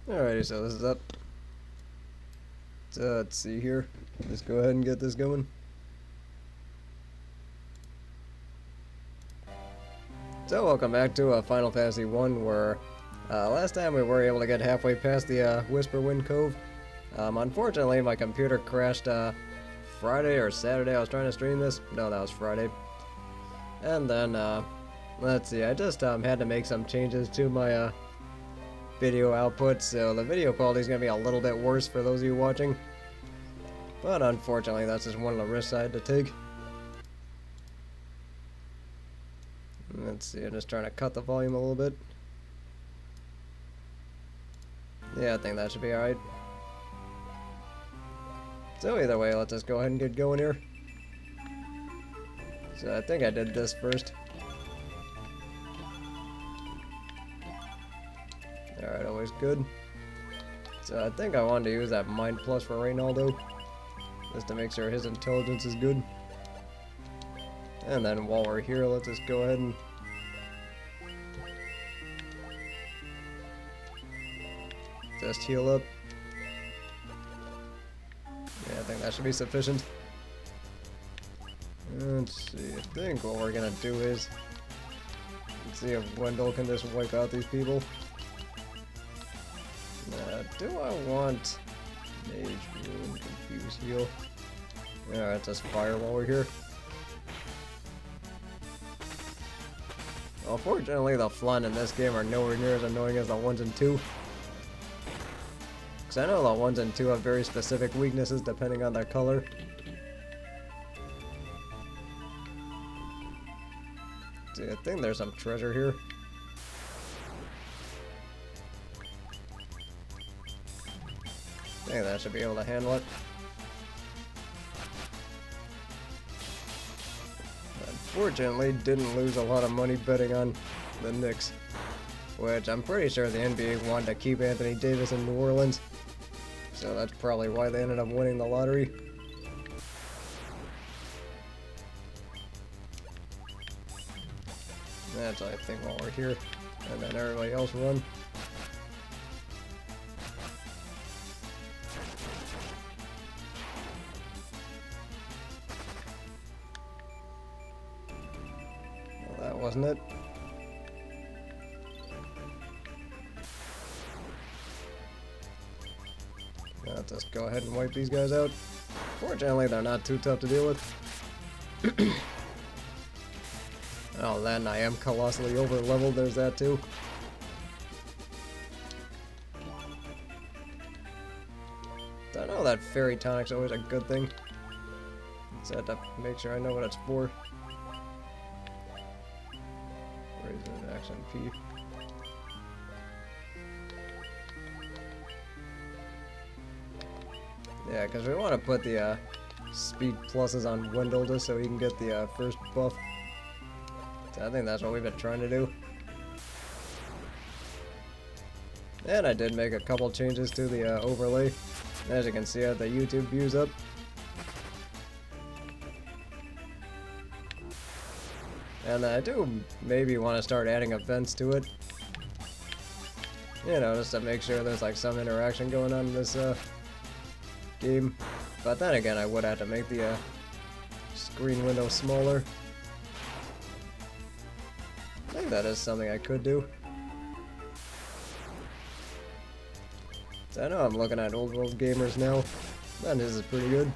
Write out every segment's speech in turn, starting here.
Alrighty, so this is up. So let's see here. Let's go ahead and get this going. So welcome back to Final Fantasy 1, where last time we were able to get halfway past the Whisperwind Cove. Unfortunately, my computer crashed Friday or Saturday. I was trying to stream this. No, that was Friday. And then, let's see, I just had to make some changes to my video output, so the video quality is going to be a little bit worse for those of you watching. But unfortunately, that's just one of the risks I had to take. Let's see, I'm just trying to cut the volume a little bit. Yeah, I think that should be alright. So either way, let's just go ahead and get going here. So I think I did this first. Alright, always good. So I think I wanted to use that Mind Plus for Reynaldo, just to make sure his intelligence is good. And then while we're here, let's just go ahead and just heal up. Yeah, I think that should be sufficient. Let's see, I think what we're gonna do is, let's see if Wendell can just wipe out these people. Do I want Mage, Wound, Confuse, Heal? Alright, just fire while we're here. Unfortunately, the Flun in this game are nowhere near as annoying as the ones in 2. Because I know the ones in 2 have very specific weaknesses depending on their color. See, I think there's some treasure here. I think that should be able to handle it. Unfortunately, didn't lose a lot of money betting on the Knicks, which I'm pretty sure the NBA wanted to keep Anthony Davis in New Orleans, so that's probably why they ended up winning the lottery. That's what I think while we're here, and then everybody else run. That wasn't it. Let's just go ahead and wipe these guys out. Fortunately, they're not too tough to deal with. Oh, then I am colossally over leveled. There's that too. I know that fairy tonic's always a good thing. Just have to make sure I know what it's for. Reason action P. Yeah, because we want to put the speed pluses on Wendell just so he can get the first buff. So I think that's what we've been trying to do. And I did make a couple changes to the overlay. As you can see, I have the YouTube views up. And I do maybe want to start adding events to it. You know, just to make sure there's like some interaction going on in this game. But then again, I would have to make the screen window smaller. I think that is something I could do. So I know I'm looking at old world gamers now, and this is pretty good.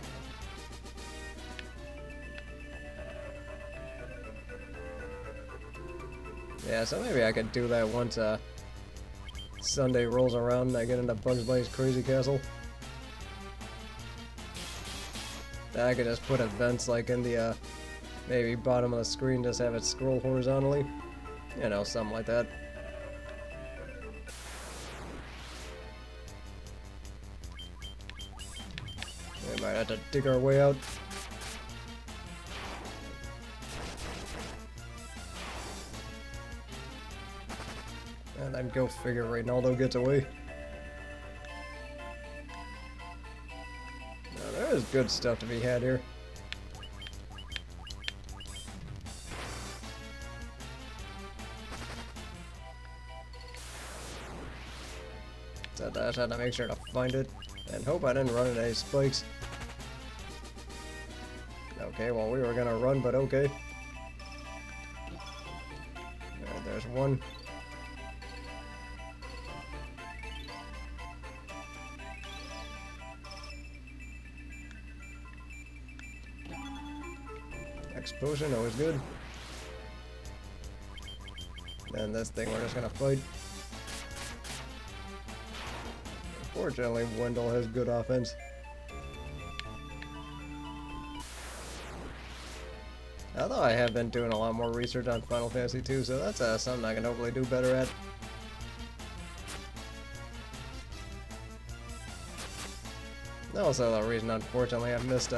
Yeah, so maybe I could do that once Sunday rolls around and I get into Bugs Bunny's Crazy Castle. Then I could just put events like in the maybe bottom of the screen, just have it scroll horizontally. You know, something like that. We might have to dig our way out. And then go figure Reynaldo gets away. Now, there is good stuff to be had here. So I just had to make sure to find it and hope I didn't run into any spikes. Okay, well, we were gonna run, but okay. Alright, there's one. Explosion, always good. And this thing we're just gonna fight. Unfortunately, Wendell has good offense. Although I have been doing a lot more research on Final Fantasy 2, so that's something I can hopefully do better at. Also, the reason, unfortunately, I missed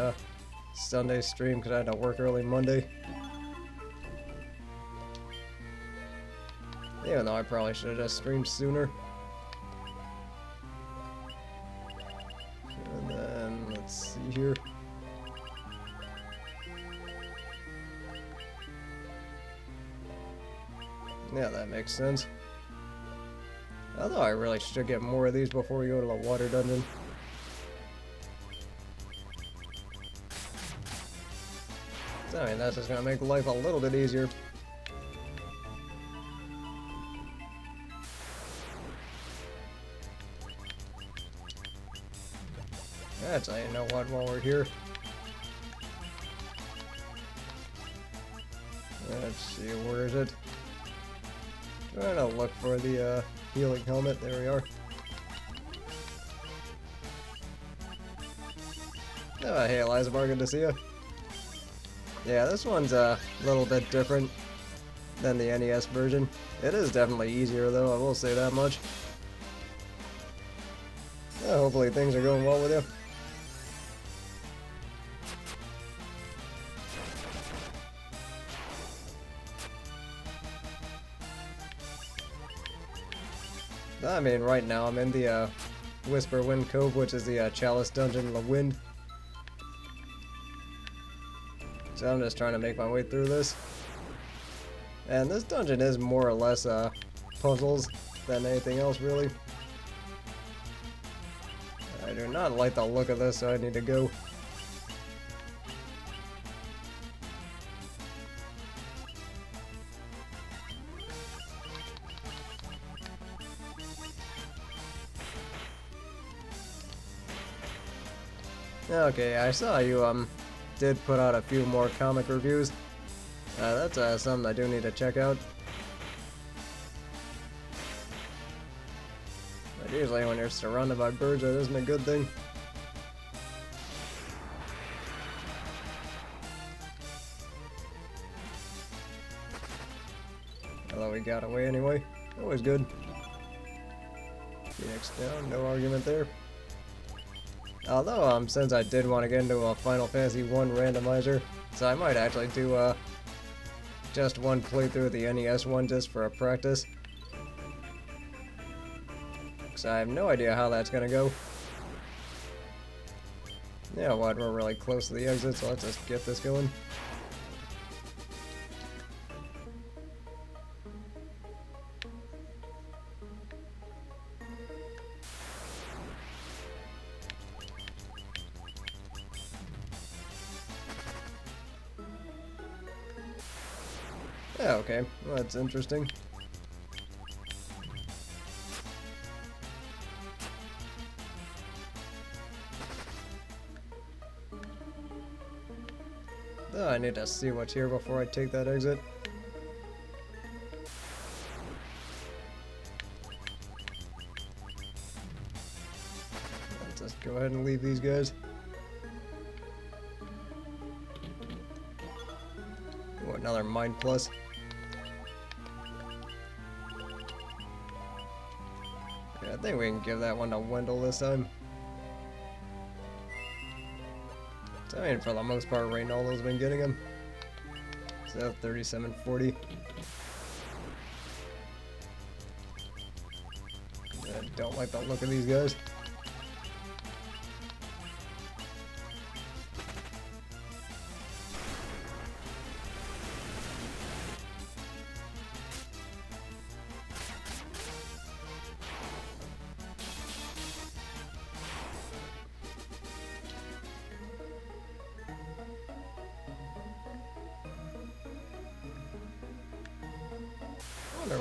Sunday stream because I had to work early Monday. Even though I probably should have just streamed sooner. And then, let's see here. Yeah, that makes sense. Although I really should get more of these before we go to the water dungeon. I mean, that's just gonna make life a little bit easier. Actually, you know what, while we're here. Let's see, where is it? Trying to look for the healing helmet. There we are. Oh, hey Eliza Bar, good to see you. Yeah, this one's a little bit different than the NES version. It is definitely easier though, I will say that much. Yeah, hopefully things are going well with you. I mean, right now I'm in the Whisper Wind Cove, which is the Chalice dungeon in the wind. So I'm just trying to make my way through this. And this dungeon is more or less puzzles than anything else, really. I do not like the look of this, so I need to go. Okay, I saw you did put out a few more comic reviews. That's something I do need to check out. But usually when you're surrounded by birds, that isn't a good thing. Although we got away anyway. Always good. Phoenix down, no argument there. Although, since I did want to get into a Final Fantasy 1 randomizer, so I might actually do just one playthrough of the NES one just for a practice. Because I have no idea how that's going to go. Yeah, what, we're really close to the exit, so let's just get this going. Yeah, okay. Well, that's interesting. Oh, I need to see what's here before I take that exit. Let's just go ahead and leave these guys. Oh, another Mind Plus. Yeah, I think we can give that one to Wendell this time. So, I mean, for the most part, Reynaldo's been getting him. So, 3740. I don't like the look of these guys.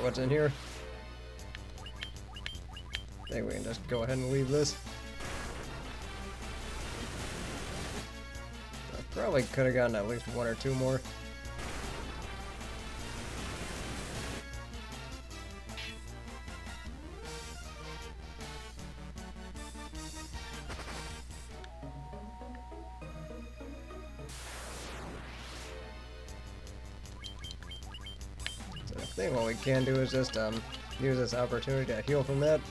what's in here. I think we can just go ahead and leave this. I probably could have gotten at least one or two more. I think what we can do is just use this opportunity to heal from that.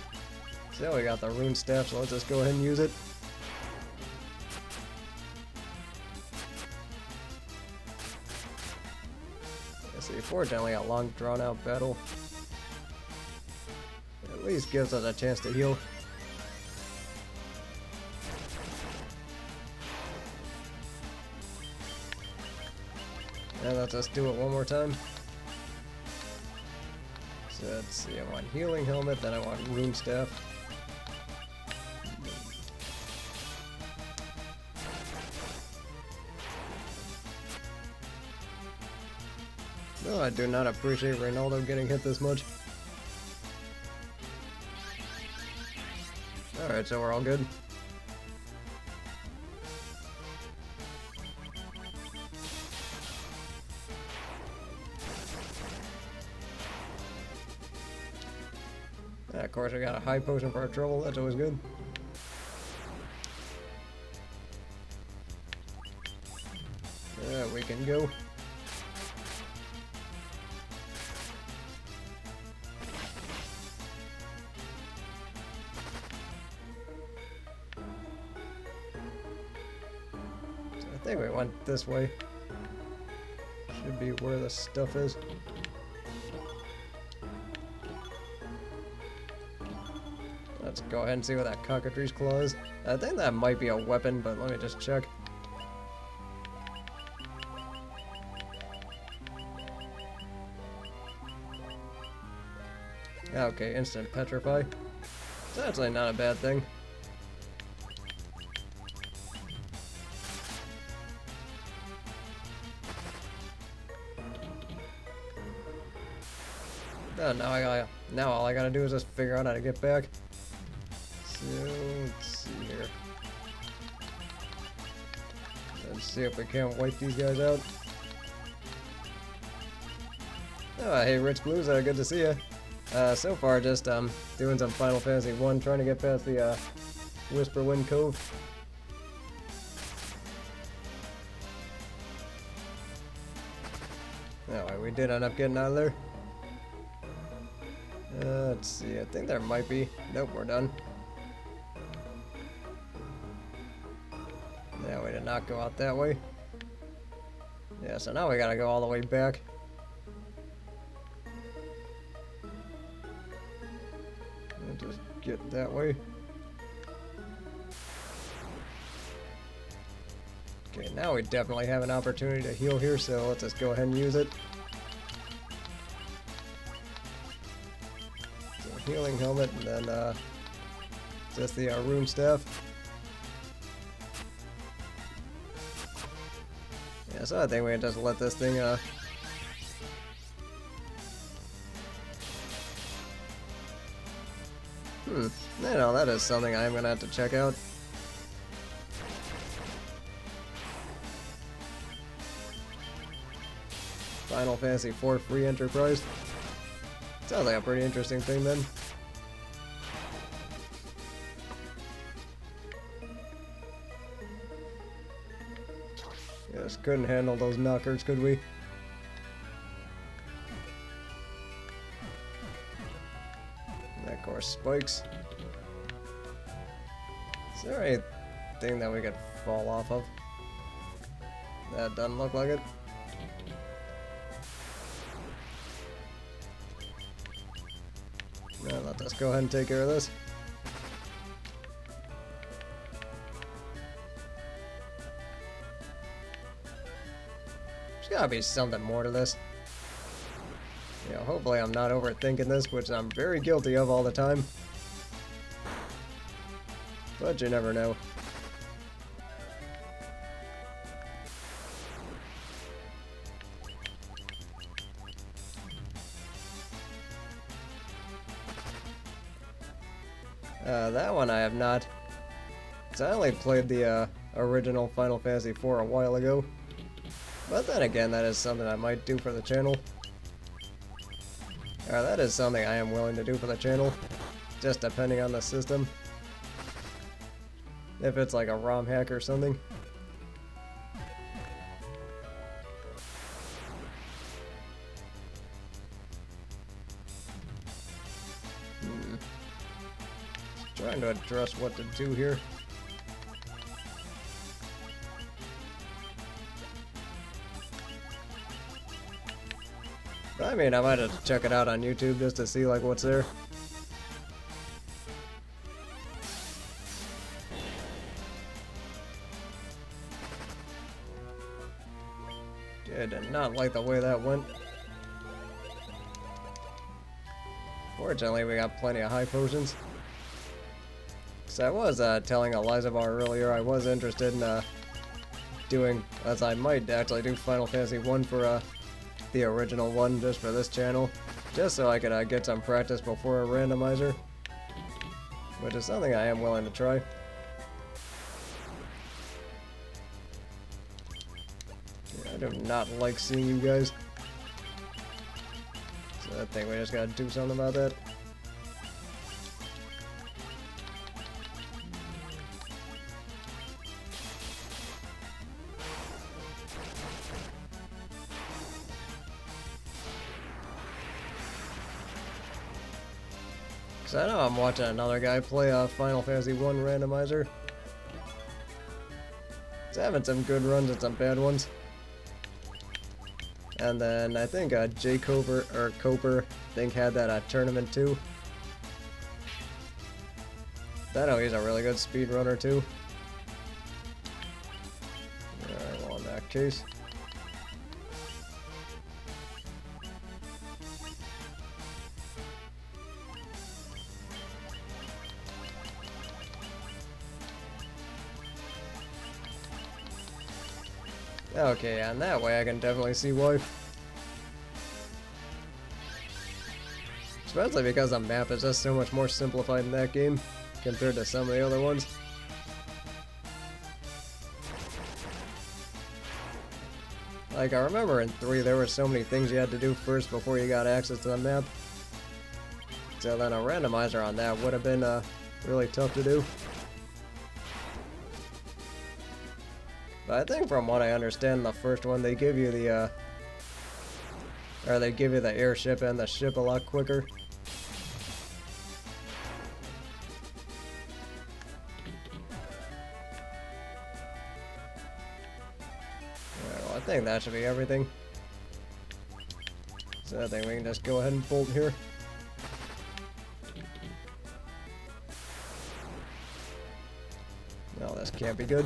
So we got the rune staff, so let's just go ahead and use it. See, fortunately a long drawn out battle at least gives us a chance to heal. And let's just do it one more time. So let's see, I want healing helmet, then I want rune staff. No, I do not appreciate Ronaldo getting hit this much. Alright, so we're all good. Of course, we got a high potion for our trouble, that's always good. We can go. So I think we went this way. Should be where the stuff is. Let's go ahead and see what that cockatrice claw is. I think that might be a weapon, but let me just check. Okay, instant petrify. It's actually not a bad thing. Oh, now all I gotta do is just figure out how to get back. So let's see here. Let's see if we can't wipe these guys out. Oh, hey Rich Blues, good to see you. So far just doing some Final Fantasy 1, trying to get past the Whisper Wind Cove. Alright, we did end up getting out of there. Let's see, I think there might be. Nope, we're done. Yeah, we did not go out that way. Yeah, so now we gotta go all the way back. We'll just get that way. Okay, now we definitely have an opportunity to heal here, so let's just go ahead and use it. So healing helmet, and then just the rune staff. Yeah, so I think we can just let this thing you know, that is something I am gonna have to check out. Final Fantasy IV free enterprise. Sounds like a pretty interesting thing then. Just couldn't handle those knockers, could we? And of course, spikes. Is there anything that we could fall off of? That doesn't look like it. Now let us go ahead and take care of this. There's gotta be something more to this. You know, hopefully I'm not overthinking this, which I'm very guilty of all the time. But you never know. That one I have not. Cause I only played the original Final Fantasy IV a while ago. But then again, that is something I might do for the channel. That is something I am willing to do for the channel. Just depending on the system. If it's like a ROM hack or something. Trying to address what to do here. I mean, I might have to check it out on YouTube just to see like what's there. I did not like the way that went. Fortunately, we got plenty of high potions. So I was telling Elizabeth earlier I was interested in doing, as I might actually do Final Fantasy 1 for the original one just for this channel, just so I could get some practice before a randomizer, which is something I am willing to try. Yeah, I do not like seeing you guys, so I think we just gotta do something about that. Cause I know I'm watching another guy play Final Fantasy 1 randomizer. He's having some good runs and some bad ones. And then I think Jay Coper had that tournament too. I know he's a really good speed runner too. Alright, well in that case. Okay, and that way I can definitely see why. Especially because the map is just so much more simplified in that game compared to some of the other ones. Like, I remember in 3 there were so many things you had to do first before you got access to the map. So then a randomizer on that would have been really tough to do. But I think from what I understand, the first one they give you the airship and the ship a lot quicker. Alright, well I think that should be everything. So I think we can just go ahead and bolt here. No, this can't be good.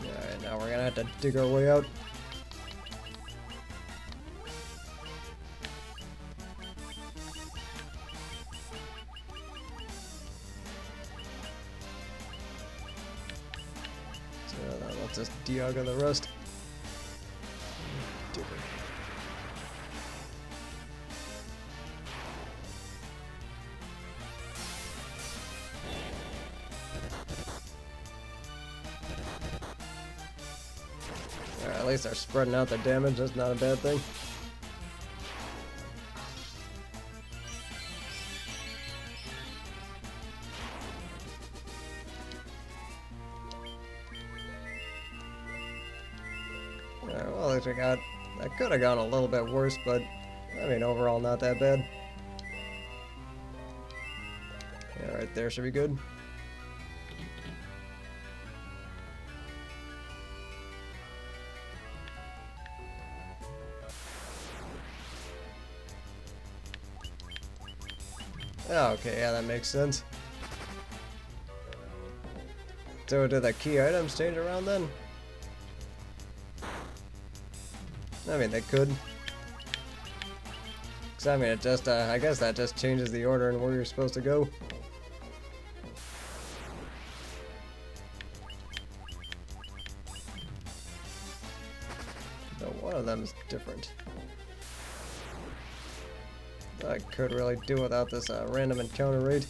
Alright, now we're gonna have to dig our way out. So that lets us deaga the rest. At least they're spreading out the damage, that's not a bad thing. Alright, well at least we got, that could have gone a little bit worse, but I mean overall not that bad. Yeah, right there should be good. Okay, yeah, that makes sense. So do the key items change around then? I mean, they could. Cause I mean, it just, I guess that just changes the order and where you're supposed to go. one of them is different. I could really do without this random encounter rate.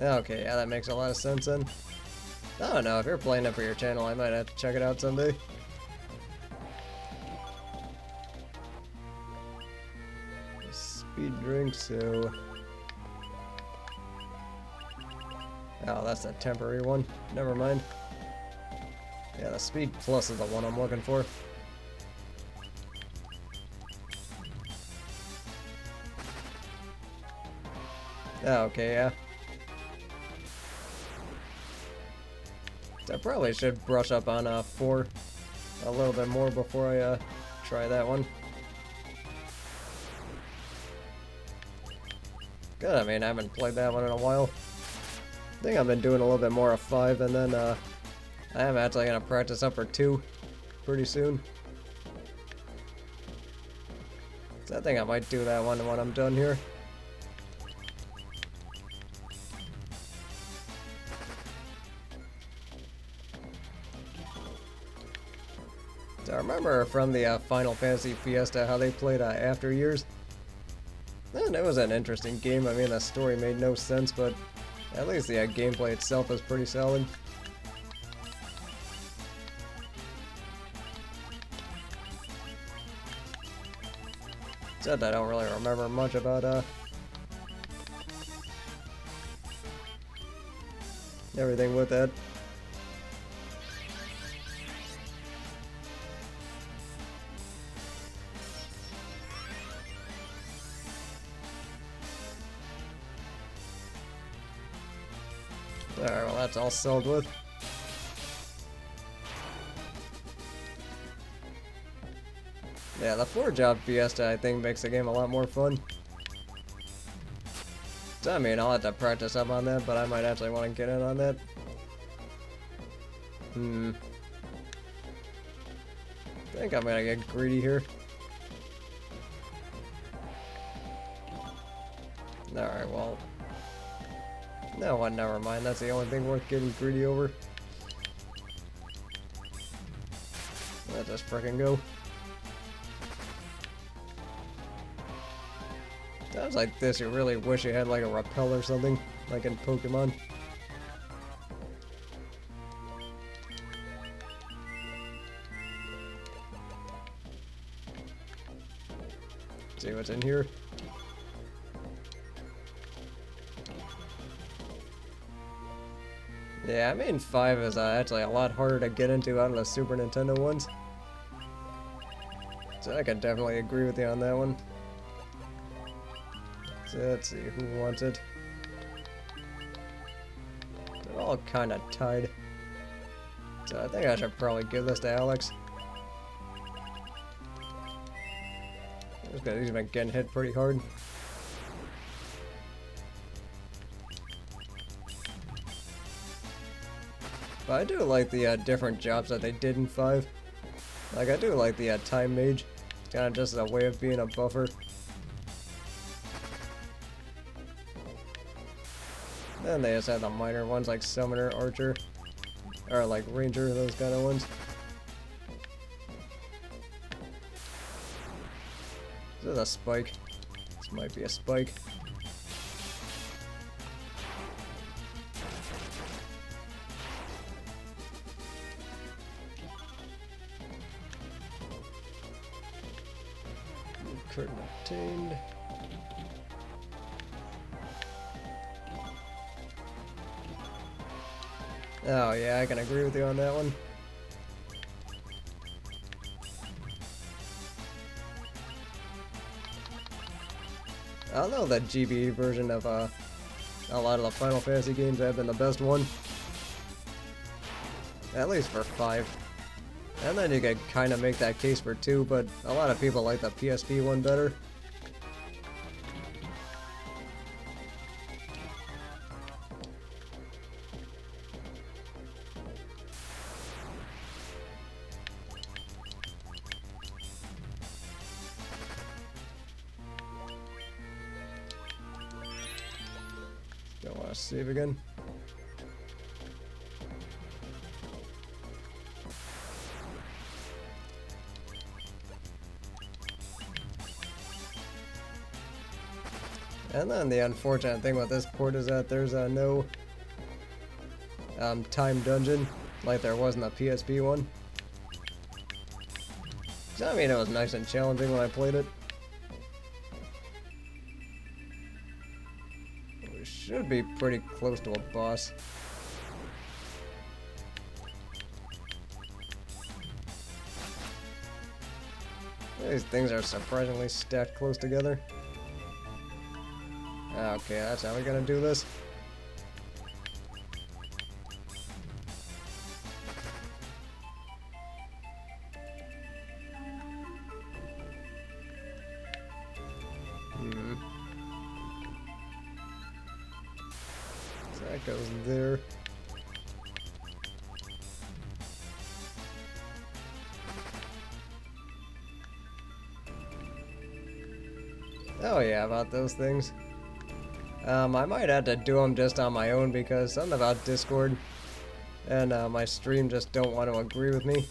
Okay, yeah, that makes a lot of sense then. I don't know, if you're playing it for your channel, I might have to check it out someday. Speed drink, so... Oh, that's a temporary one. Never mind. Yeah, the speed plus is the one I'm looking for. Okay, yeah. I probably should brush up on 4 a little bit more before I try that one. Good, I mean, I haven't played that one in a while. I think I've been doing a little bit more of 5, and then I am actually going to practice up for 2 pretty soon. So I think I might do that one when I'm done here. So I remember from the Final Fantasy Fiesta how they played After Years. And it was an interesting game. I mean, the story made no sense, but at least the gameplay itself was pretty solid. Except I don't really remember much about everything with that. Alright, well that's all sold with. Yeah, the 4-job Fiesta I think makes the game a lot more fun. So I mean, I'll have to practice up on that, but I might actually want to get in on that. I think I'm gonna get greedy here. Alright, well. No one, never mind. That's the only thing worth getting greedy over. Let's just frickin' go. Sounds like this, you really wish you had like a rappel or something, like in Pokemon. See what's in here. Yeah, I mean 5 is actually a lot harder to get into out of the Super Nintendo ones. So I can definitely agree with you on that one. So let's see, who wants it? They're all kind of tied. So I think I should probably give this to Alex. Just because he's been getting hit pretty hard. But I do like the different jobs that they did in 5. Like, I do like the Time Mage. It's kind of just a way of being a buffer. Then they just have the minor ones like Summoner, Archer, or like Ranger, those kind of ones. Is this a spike? This might be a spike. Curtain obtained. Oh yeah, I can agree with you on that one. I don't know, that GBA version of a lot of the Final Fantasy games have been the best one. At least for 5. And then you could kind of make that case for 2, but a lot of people like the PSP one better. Still want to save again. And then the unfortunate thing with this port is that there's no time dungeon like there was in the PSP one. 'Cause, I mean, it was nice and challenging when I played it. We should be pretty close to a boss. These things are surprisingly stacked close together. Okay, that's how we're gonna do this. So that goes there. Oh yeah, about those things. I might have to do them just on my own because something about Discord and my stream just don't want to agree with me.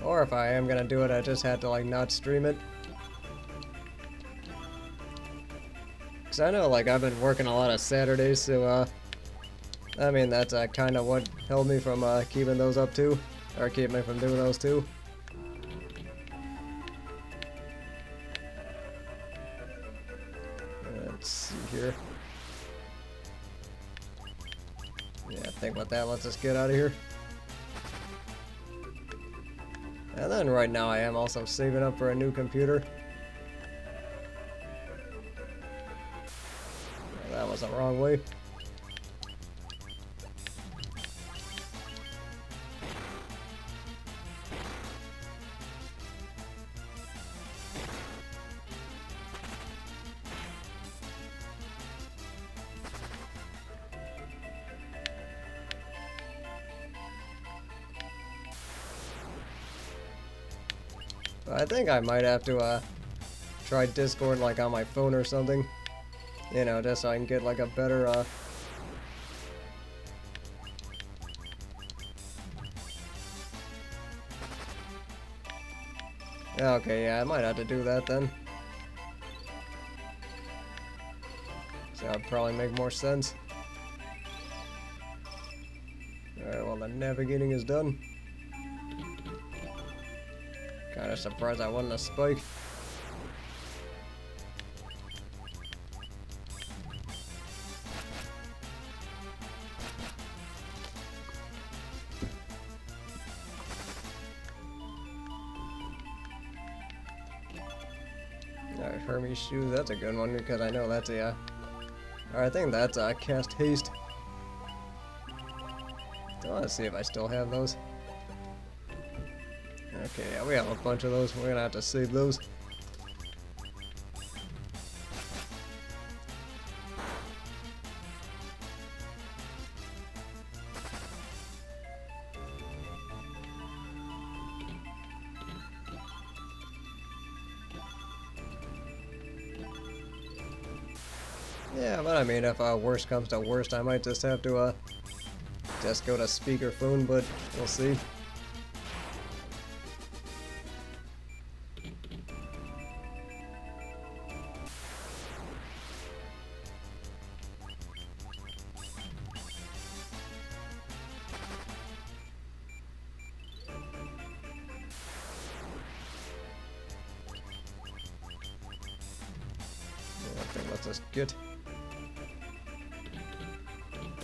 Or if I am gonna do it, I just had to like not stream it. Cause I know like I've been working a lot of Saturdays, so I mean that's kind of what held me from keeping those up too, or keep me from doing those too. Let's see here. Yeah, I think with that, let's just get out of here. And then right now I am also saving up for a new computer. Well, that was the wrong way. I think I might have to try Discord like on my phone or something, you know, just so I can get like a better okay, yeah, I might have to do that then. So that'd probably make more sense. Alright, well the navigating is done. Kinda surprised I wasn't a spike. Alright, Hermes shoes, that's a good one because I know that's a Alright, I think that's cast haste. I want to see if I still have those. Okay, yeah, we have a bunch of those. We're gonna have to save those. Yeah, but I mean, if worst comes to worst, I might just have to just go to speakerphone, but we'll see. Let's just get.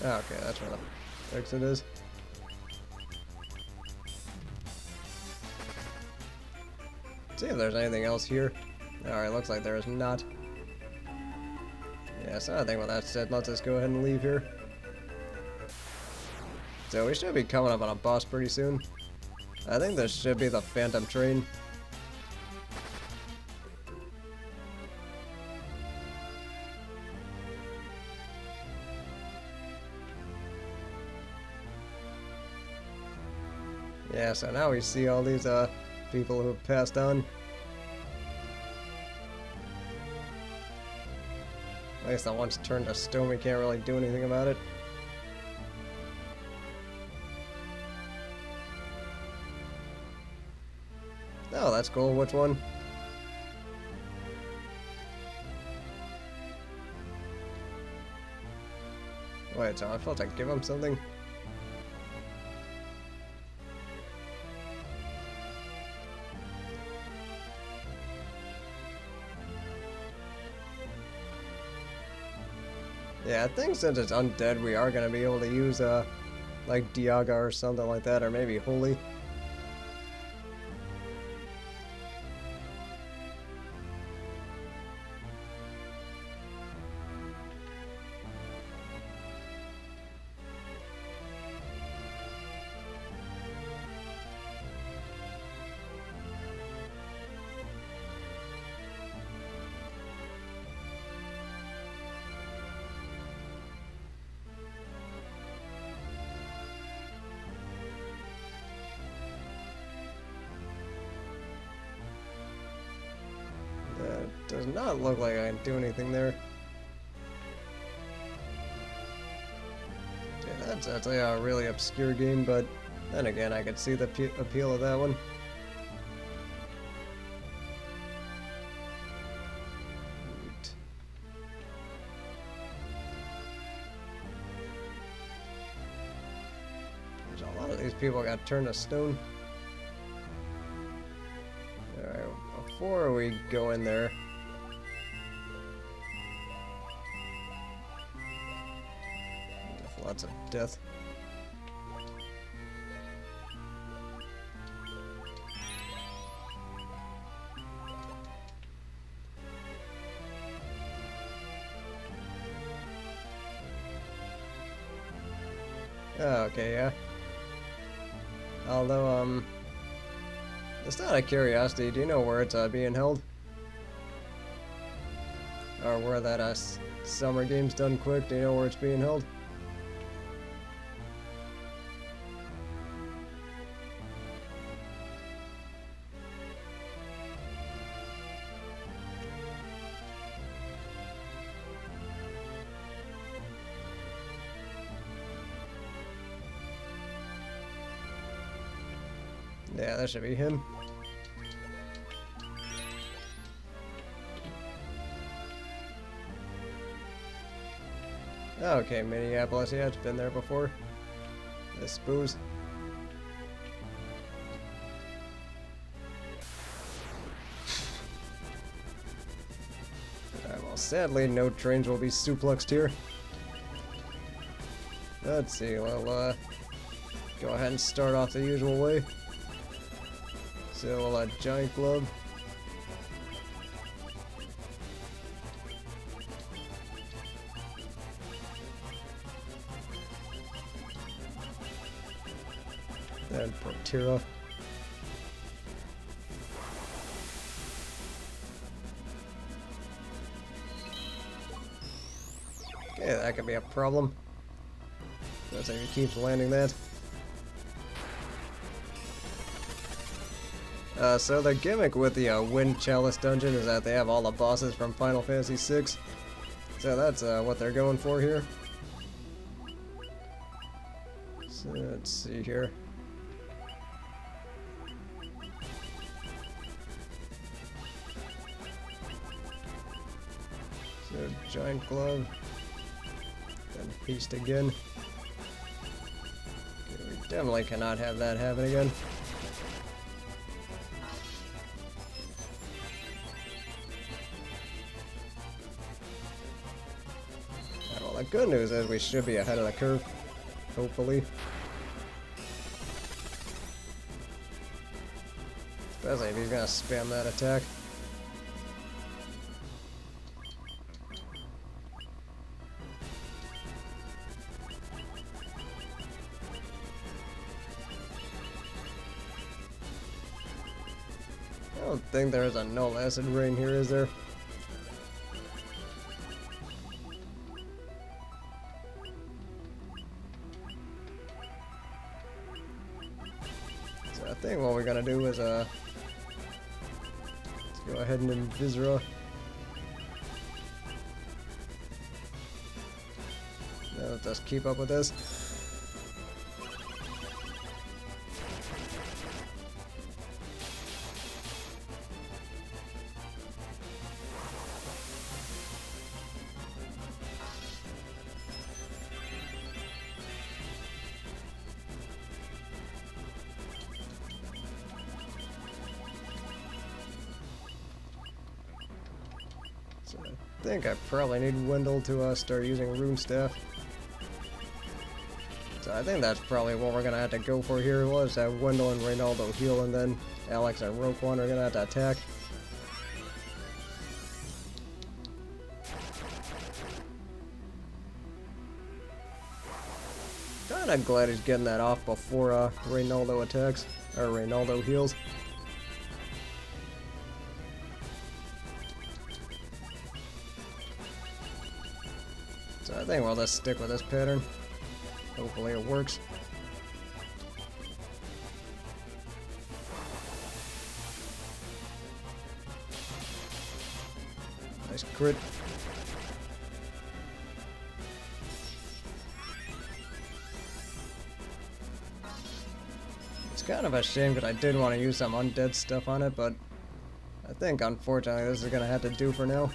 Okay, that's where the exit is. See if there's anything else here. Alright, looks like there is not. Yeah, so I think with that said, let's just go ahead and leave here. So we should be coming up on a boss pretty soon. I think this should be the Phantom Train. Yeah, so now we see all these people who have passed on. At least that one's turned to stone, we can't really do anything about it. Oh, that's cool. Which one? Wait, so I'm supposed to give him something? Yeah, I think since it's undead, we are going to be able to use, like Diaga or something like that, or maybe Holy. Does not look like I can do anything there. Yeah, that's actually a really obscure game, but then again, I could see the appeal of that one. There's a lot of these people got turned to stone. Alright, before we go in there, lots of death. Oh, okay, yeah. Although, just out of curiosity, do you know where it's being held? Or where that summer game's done quick? Do you know where it's being held? Yeah, that should be him. Okay, Minneapolis, yeah, it's been there before. This booze. Well, sadly, no trains will be suplexed here. Let's see, we'll go ahead and start off the usual way. So, a giant glove. Then Protira. Okay, that could be a problem. Looks like he keeps landing that. So the gimmick with the Wind Chalice dungeon is that they have all the bosses from Final Fantasy VI. So that's what they're going for here. So let's see here. So giant glove. Then feast again. Okay, we definitely cannot have that happen again. Well, the good news is we should be ahead of the curve, hopefully. Especially if he's gonna spam that attack. I don't think there's a null acid rain here, is there? So I think what we're gonna do is let's go ahead and Invisra. Let's just keep up with this. So I think I probably need Wendell to start using Rune Staff. So I think that's probably what we're gonna have to go for here. Was have Wendell and Reynaldo heal, and then Alex and Roquan are gonna have to attack. Kinda glad he's getting that off before Reynaldo attacks, or Reynaldo heals. So I think we'll just stick with this pattern. Hopefully it works. Nice crit. It's kind of a shame because I did want to use some undead stuff on it, but I think unfortunately this is going to have to do for now.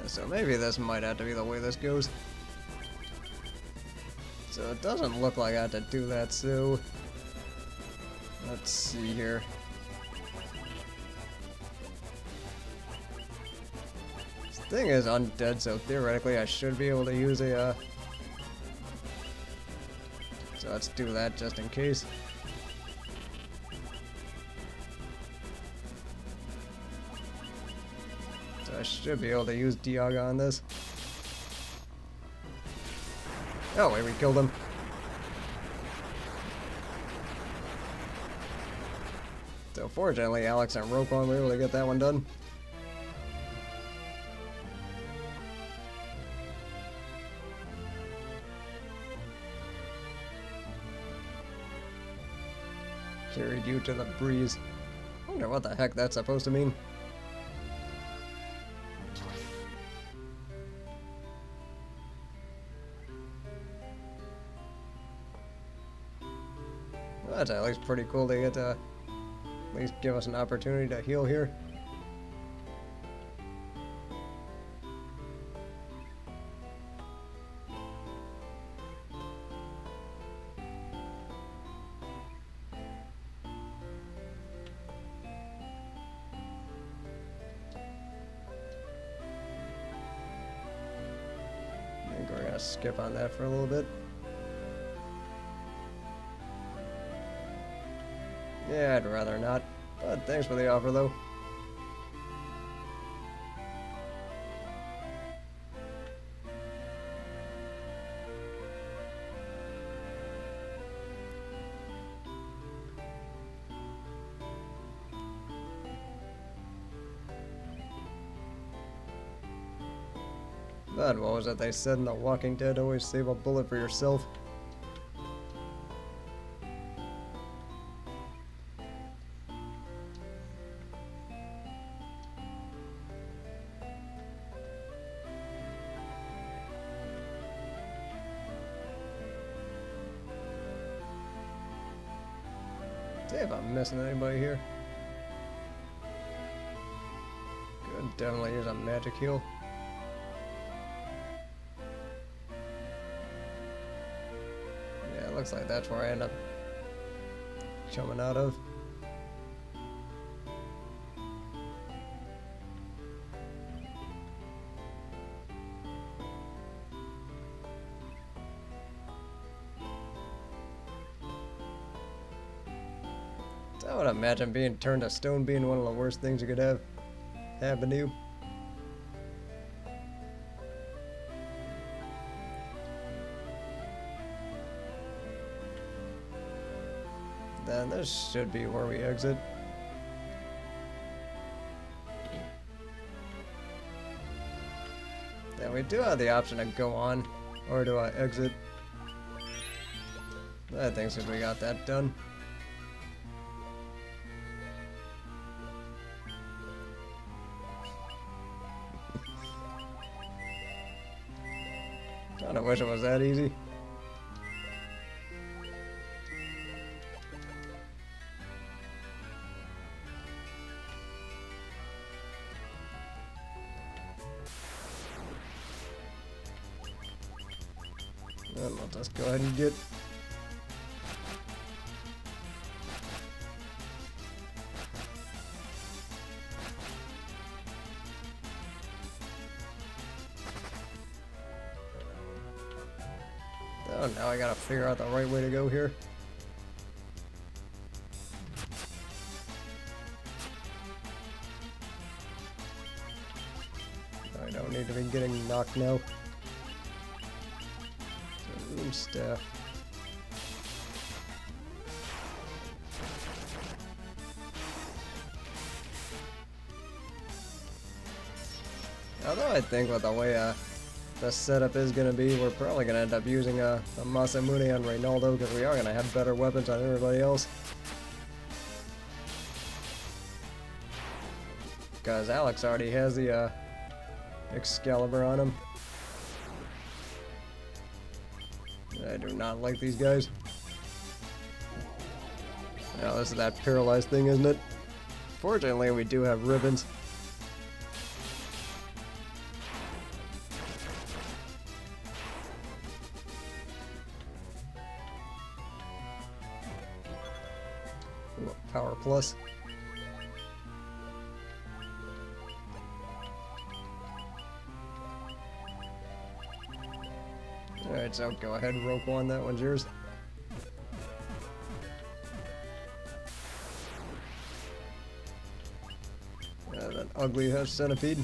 So maybe this might have to be the way this goes. So it doesn't look like I have to do that, so let's see here. This thing is undead, so theoretically I should be able to use a so let's do that just in case. I should be able to use Diaga on this. Oh wait, we killed him. So fortunately, Alex and Roquan were able to get that one done. Carried you to the breeze. I wonder what the heck that's supposed to mean. That's at least pretty cool to get to at least give us an opportunity to heal here. I think we're gonna skip on that for a little bit. Yeah, I'd rather not, but thanks for the offer though. But what was it they said in The Walking Dead? Always save a bullet for yourself. See if I'm missing anybody here. Could definitely use a magic heal. Yeah, it looks like that's where I end up coming out of. I would imagine being turned to stone being one of the worst things you could have happen to you. Then this should be where we exit. we do have the option to go on, or do I exit? I think since we got that done. Kinda wish it was that easy. And I'll just go ahead and get. Oh, now I gotta figure out the right way to go here. I don't need to be getting knocked now. Room staff. Although I think with the way the setup is going to be, we're probably going to end up using the Masamune on Reynaldo because we are going to have better weapons on everybody else. Because Alex already has the Excalibur on him. I do not like these guys. Now this is that paralyzed thing, isn't it? Fortunately, we do have ribbons. Ooh, power plus. Alright, so go ahead, Roku on that one's yours. That ugly centipede.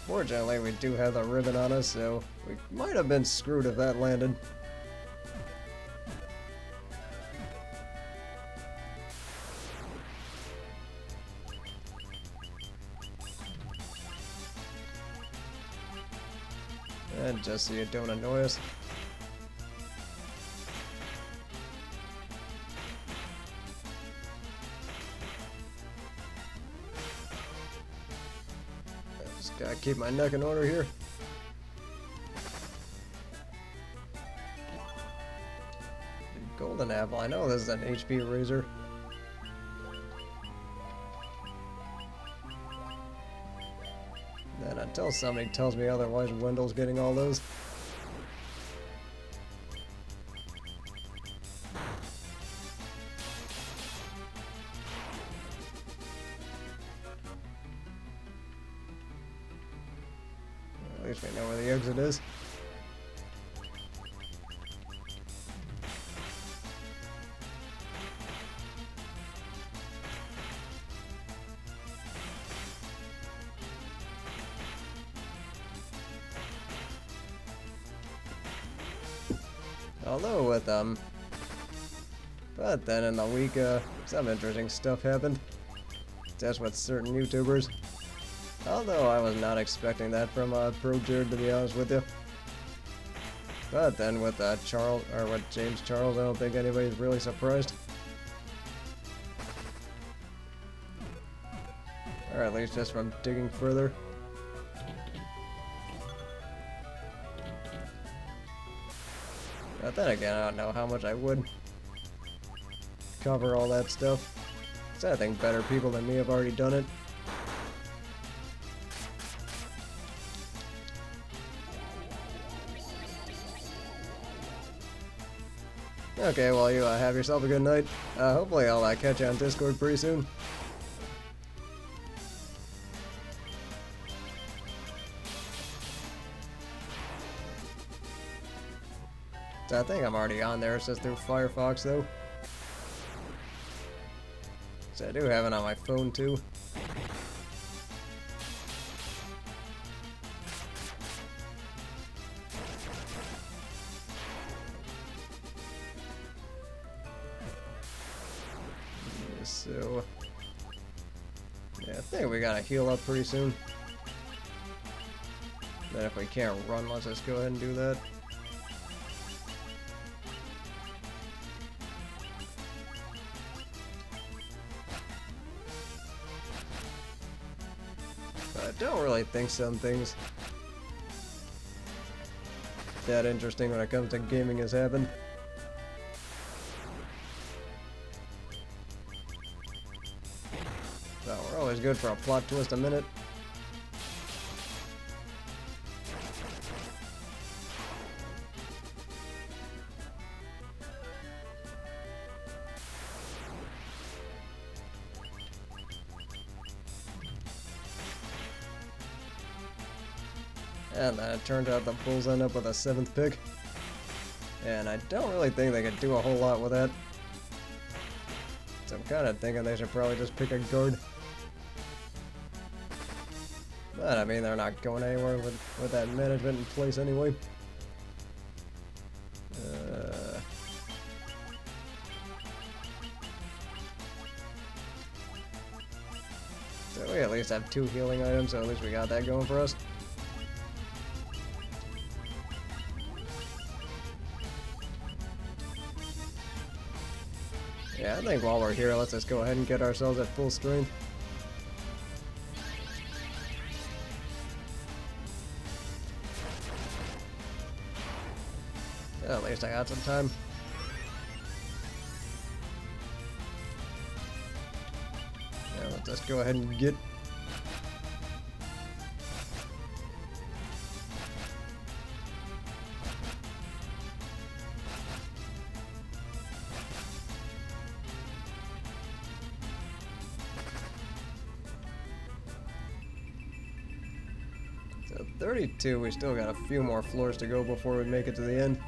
Fortunately, we do have the ribbon on us, so we might have been screwed if that landed. And just so you don't annoy us. I just gotta keep my neck in order here. Golden apple, I know this is an HP razor. And until somebody tells me otherwise, Wendell's getting all those. At least we know where the exit is. Although with but then in the week some interesting stuff happened. That's with certain YouTubers. Although I was not expecting that from Pro Jared, to be honest with you. But then with Charles, or with James Charles, I don't think anybody's really surprised. Or at least just from digging further. But then again, I don't know how much I would cover all that stuff. So I think better people than me have already done it. Okay, well, you have yourself a good night. Hopefully I'll catch you on Discord pretty soon. So I think I'm already on there. It says through Firefox, though. So I do have it on my phone, too. So I think we gotta heal up pretty soon. Then if we can't run, let's just go ahead and do that. But I don't really think some things that interesting when it comes to gaming has happened. So we're always good for a plot twist a minute. And then it turned out the Bulls end up with a 7th pick. And I don't really think they could do a whole lot with that. So I'm kind of thinking they should probably just pick a guard. But I mean, they're not going anywhere with that management in place anyway. So we at least have 2 healing items, so at least we got that going for us. Yeah, I think while we're here, let's just go ahead and get ourselves at full strength. Yeah, at least I got some time. Yeah, let's just go ahead and get. So 32, we still got a few more floors to go before we make it to the end.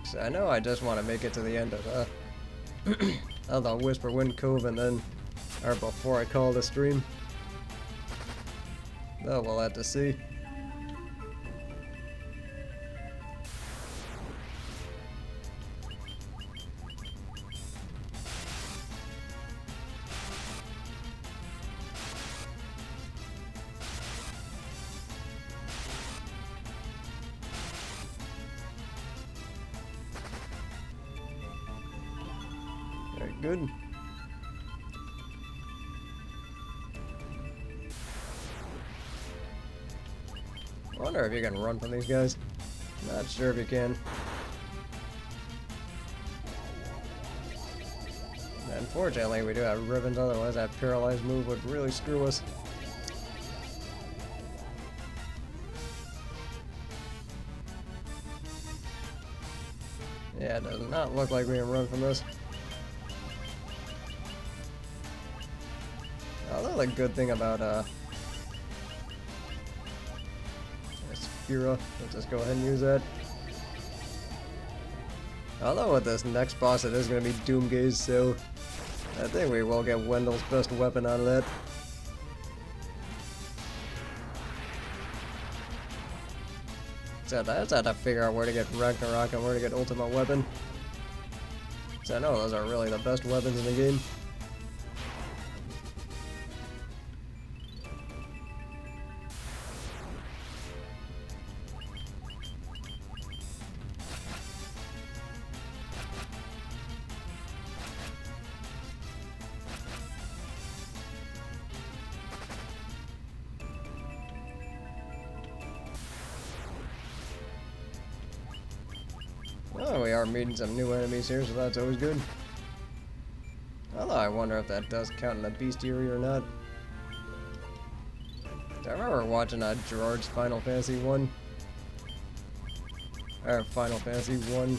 So I know I just want to make it to the end of the Whisper Wind Cove and then, or before I call the stream. Oh, we'll have to see. Very good. I wonder if you can run from these guys. Not sure if you can. Unfortunately, we do have ribbons, otherwise that paralyzed move would really screw us. Yeah, it does not look like we can run from this. Although the good thing about Spira, let's just go ahead and use that. Although with this next boss it is going to be Doomgaze, so I think we will get Wendell's best weapon out of that. So I just have to figure out where to get Ragnarok and where to get Ultimate Weapon. So I know those are really the best weapons in the game. Oh, we are meeting some new enemies here, so that's always good. Although I wonder if that does count in the bestiary or not. I remember watching Gerard's Final Fantasy 1. Or Final Fantasy 1,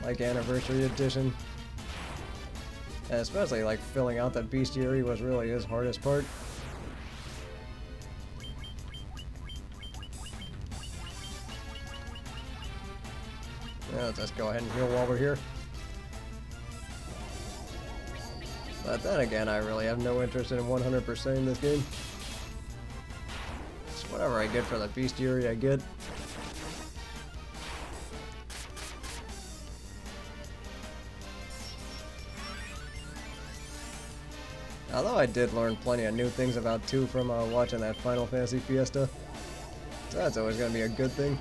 like Anniversary Edition. And especially like filling out the bestiary was really his hardest part. Yeah, let's just go ahead and heal while we're here. But then again, I really have no interest in 100% in this game. So whatever I get for the bestiary, I get. Although I did learn plenty of new things about 2 from watching that Final Fantasy Fiesta. So that's always going to be a good thing.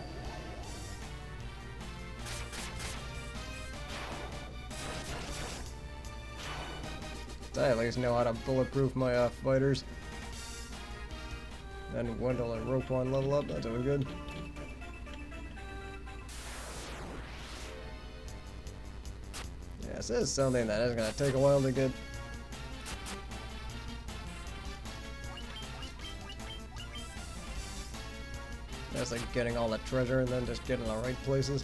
So I at least know how to bulletproof my fighters. And Wendell and Roquan level up, that's always good. Yeah, this is something that is going to take a while to get. That's like getting all the treasure and then just getting the right places.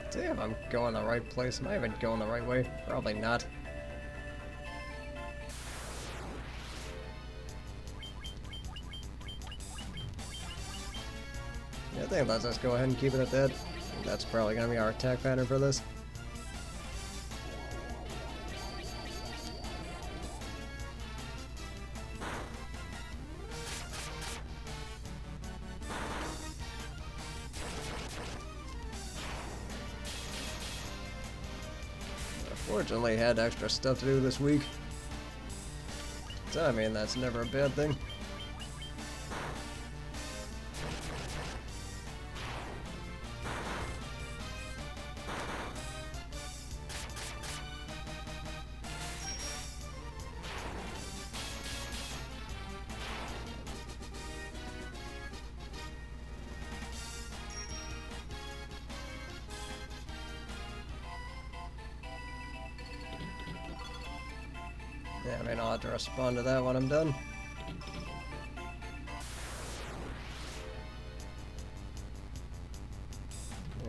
See if I'm going the right place. Am I even going the right way? Probably not. Yeah, I think let's just go ahead and keep it at that. That's probably going to be our attack pattern for this. Fortunately, had extra stuff to do this week. So, I mean, that's never a bad thing. Yeah, I mean, I'll have to respond to that when I'm done.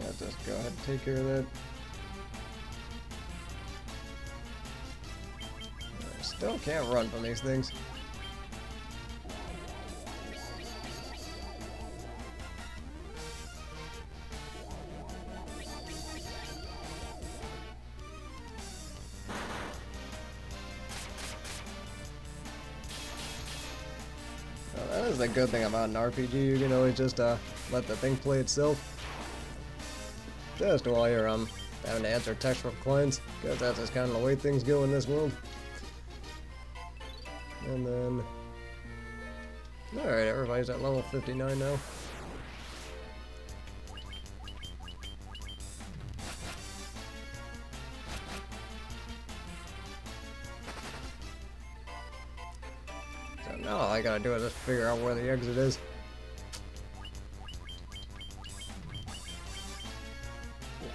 Yeah, just go ahead and take care of that. I still can't run from these things. That is the good thing about an RPG. You can always just let the thing play itself. Just while you're having to answer text from clients, because that's just kind of the way things go in this world. And then, alright, everybody's at level 59 now. So now all I gotta do is just figure out where the exit is.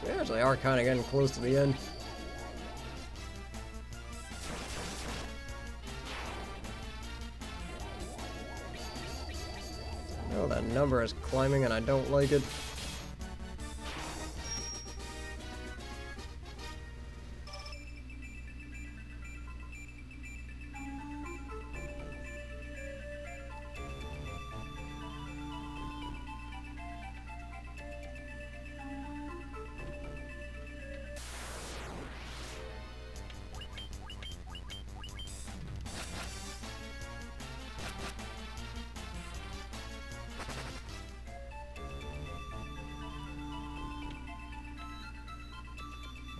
We actually are kind of getting close to the end. Oh, that number is climbing and I don't like it.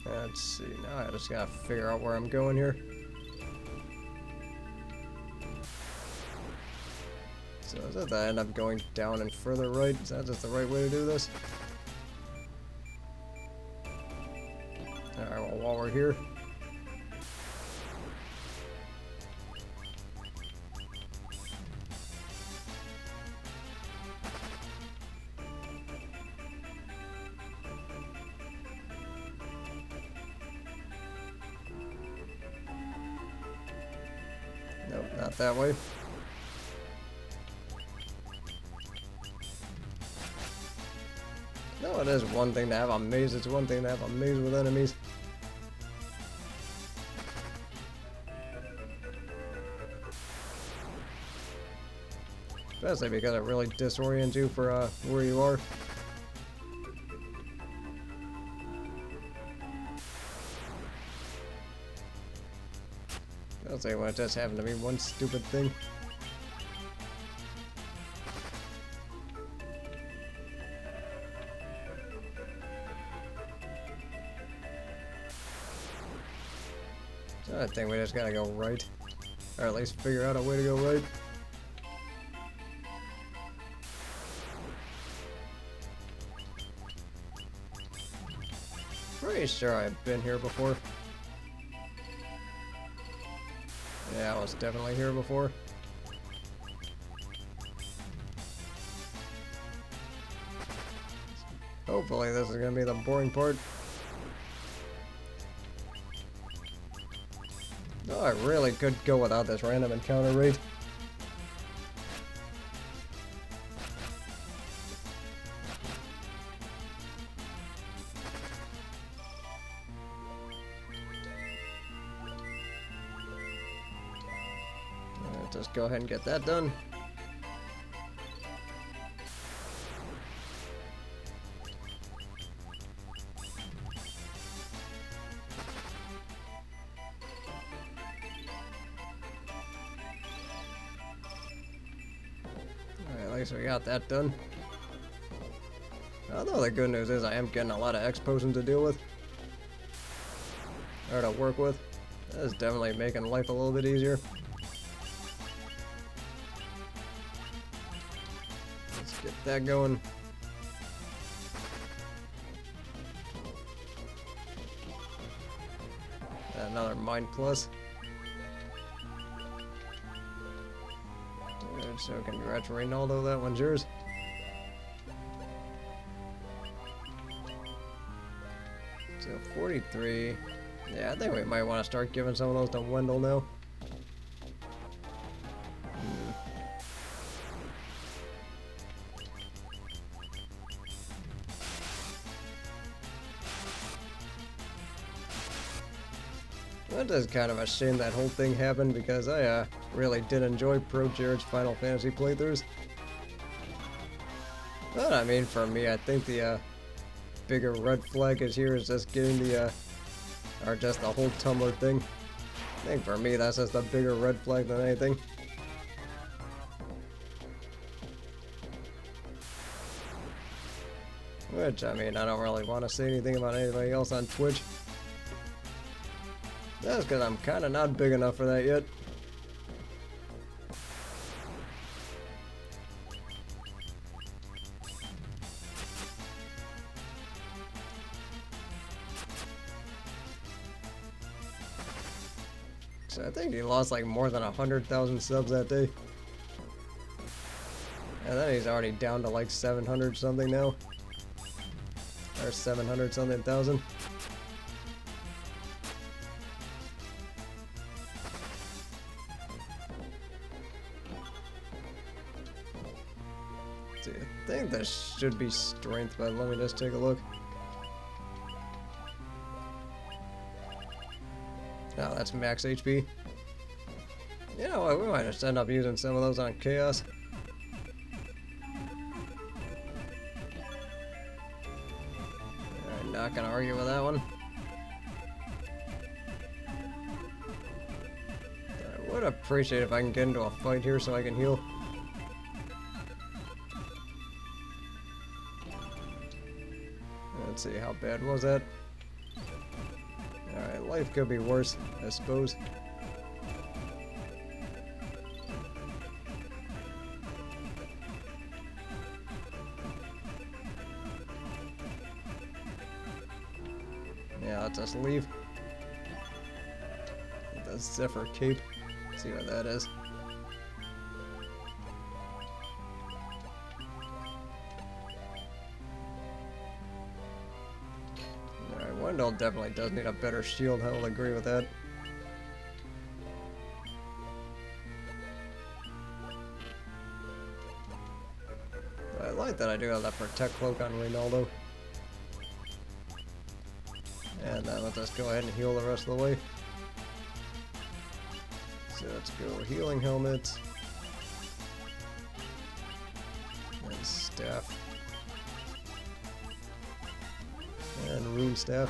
Let's see, now I just gotta figure out where I'm going here. So is that I end up going down and further right? Is that just the right way to do this? Alright, well while we're here. Nope, not that way. No, it is one thing to have a maze, it's one thing to have a maze with enemies. Especially because it really disorients you for where you are. I'll say when it just happened to be one stupid thing. So I think we just gotta go right. Or at least figure out a way to go right. Pretty sure I've been here before. Yeah, I was definitely here before. Hopefully this is gonna be the boring part. Oh, I really could go without this random encounter rate. Just go ahead and get that done. Alright, at least we got that done. Although the good news is I am getting a lot of X potions to deal with. Or to work with. That is definitely making life a little bit easier. Get that going. Another Mind Plus. Good, so congrats Ronaldo, that one's yours. So 43. Yeah, I think we might want to start giving some of those to Wendell now. That is kind of a shame that whole thing happened because I really did enjoy Pro Jared's Final Fantasy playthroughs. But I mean, for me, I think the bigger red flag is here is just getting the, or just the whole Tumblr thing. I think for me, that's just a bigger red flag than anything. Which, I mean, I don't really want to say anything about anybody else on Twitch. That's because I'm kind of not big enough for that yet. So I think he lost like more than 100,000 subs that day. And then he's already down to like 700 something now. Or 700 something thousand. I think this should be strength, but let me just take a look. Oh, that's max HP. You know what, we might just end up using some of those on Chaos. I'm not gonna argue with that one. I would appreciate if I can get into a fight here so I can heal. Let's see, how bad was that? Alright, life could be worse, I suppose. Yeah, let's just leave. The Zephyr Cape. Let's see what that is. Wendell definitely does need a better shield, I will agree with that. But I like that I do have that Protect Cloak on Ronaldo. And then let's just go ahead and heal the rest of the way. So let's go Healing Helmet. Staff. And Rune Staff.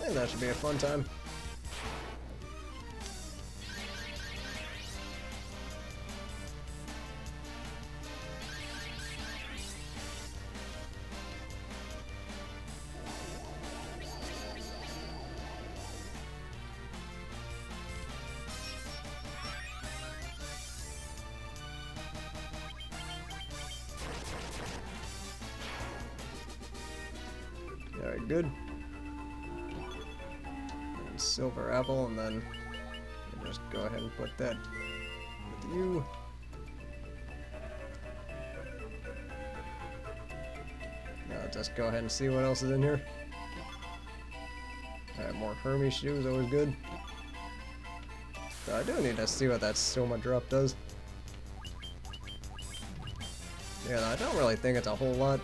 I think that should be a fun time. Alright, good. And silver apple, and then we'll just go ahead and put that with you. Now just go ahead and see what else is in here. Alright, more Hermes shoes, always good. So I do need to see what that Soma drop does. Yeah, I don't really think it's a whole lot.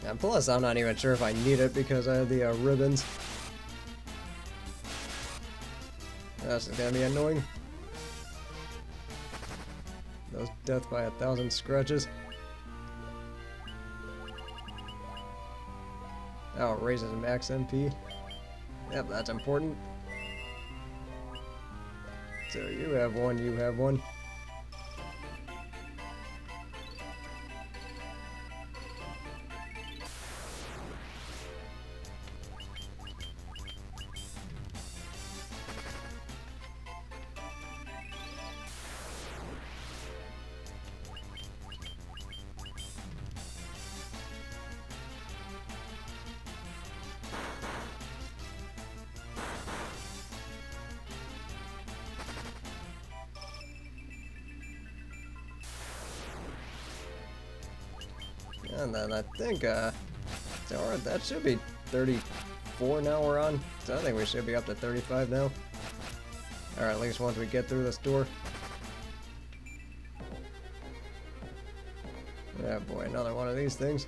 And plus, I'm not even sure if I need it because I have the ribbons. That's gonna be annoying. Those death by 1,000 scratches. Oh, it raises max MP. Yep, that's important. So you have one, you have one. And then I think, so that should be 34 now we're on. So I think we should be up to 35 now. Or at least once we get through this door. Yeah, boy, another one of these things.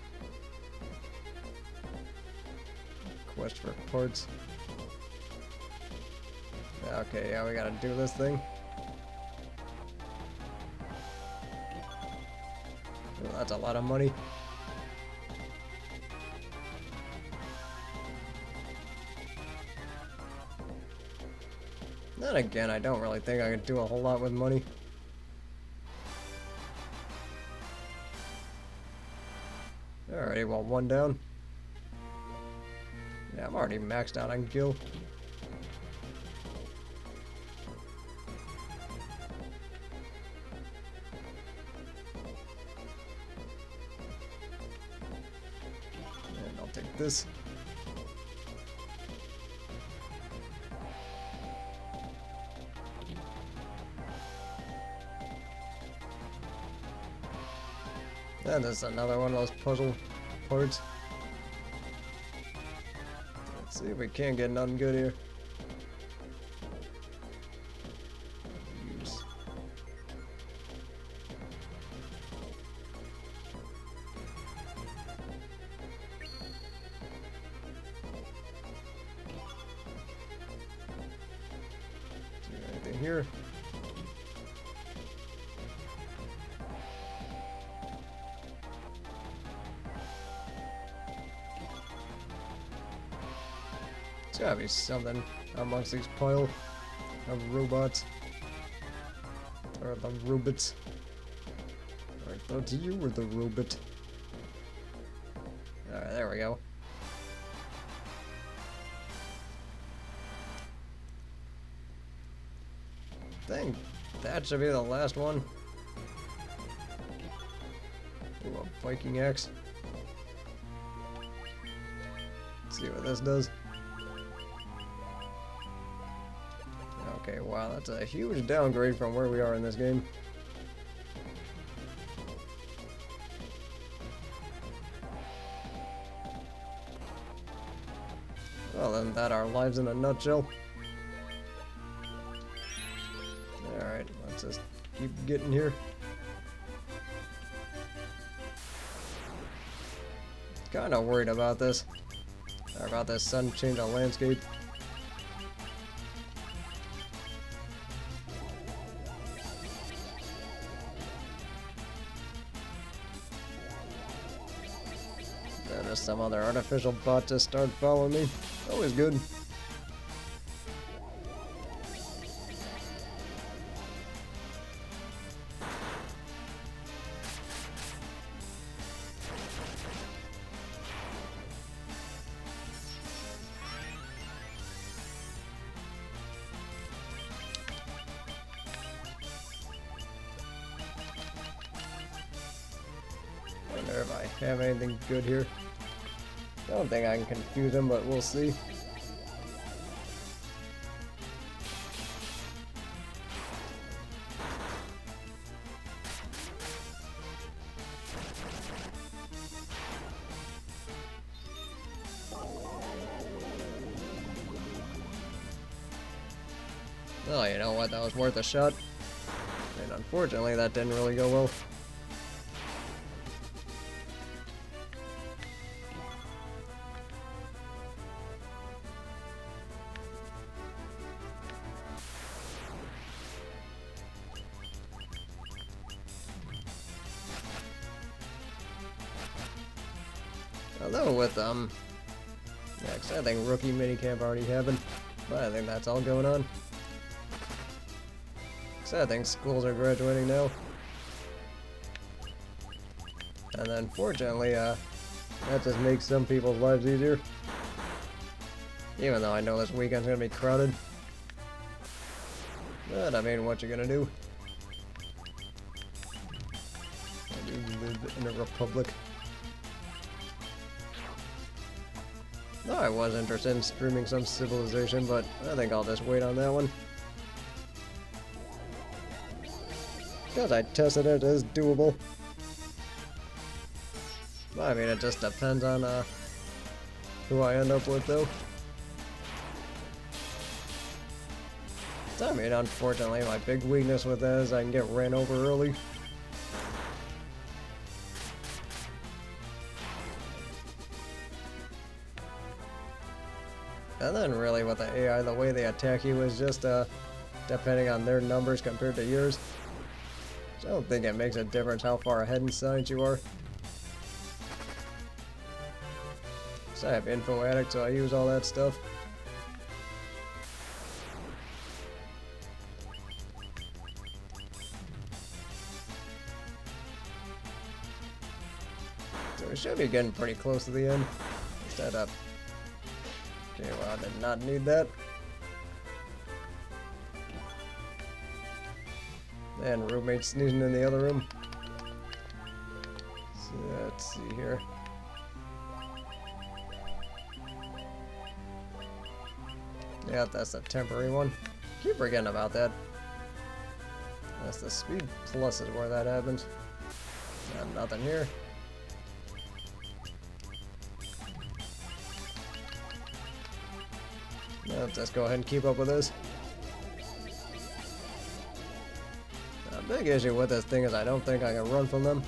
Quest for parts. Okay, yeah, we gotta do this thing. Well, that's a lot of money. Then again, I don't really think I could do a whole lot with money. Alrighty, well, one down. Yeah, I'm already maxed out on Gil. And I'll take this. And there's another one of those puzzle parts. Let's see if we can't get nothing good here. Use. See anything here? There's gotta be something amongst these pile of robots. Or the robots. I thought you were the robot. Alright, there we go. I think that should be the last one. Ooh, a Viking axe. Let's see what this does. Okay, wow, that's a huge downgrade from where we are in this game. Well, then that our lives in a nutshell. Alright, let's just keep getting here. Kinda worried about this. Or about this sudden change of landscape. just some other artificial bot just started following me. Always good. Wonder if I have anything good here. I don't think I can confuse him, but we'll see. Oh, you know what? That was worth a shot. And unfortunately, that didn't really go well. Although with, yeah, 'cause I think rookie minicamp already happened, but I think that's all going on. 'Cause I think schools are graduating now. And then fortunately, that just makes some people's lives easier. Even though I know this weekend's gonna be crowded. But I mean, what you gonna do? I do live in a republic. No, I was interested in streaming some Civilization, but I think I'll just wait on that one. Because I tested it as doable. I mean, it just depends on who I end up with, though. So, I mean, unfortunately, my big weakness with that is I can get ran over early. And then really with the AI, the way they attack you is just depending on their numbers compared to yours. So I don't think it makes a difference how far ahead in science you are. So I have Info Addict, so I use all that stuff. So we should be getting pretty close to the end. Set up. Okay, well, I did not need that. And roommate sneezing in the other room. So let's see here. Yeah, that's a temporary one. Keep forgetting about that. That's the speed plus is where that happens. Nothing here. Let's just go ahead and keep up with this. A big issue with this thing is I don't think I can run from them.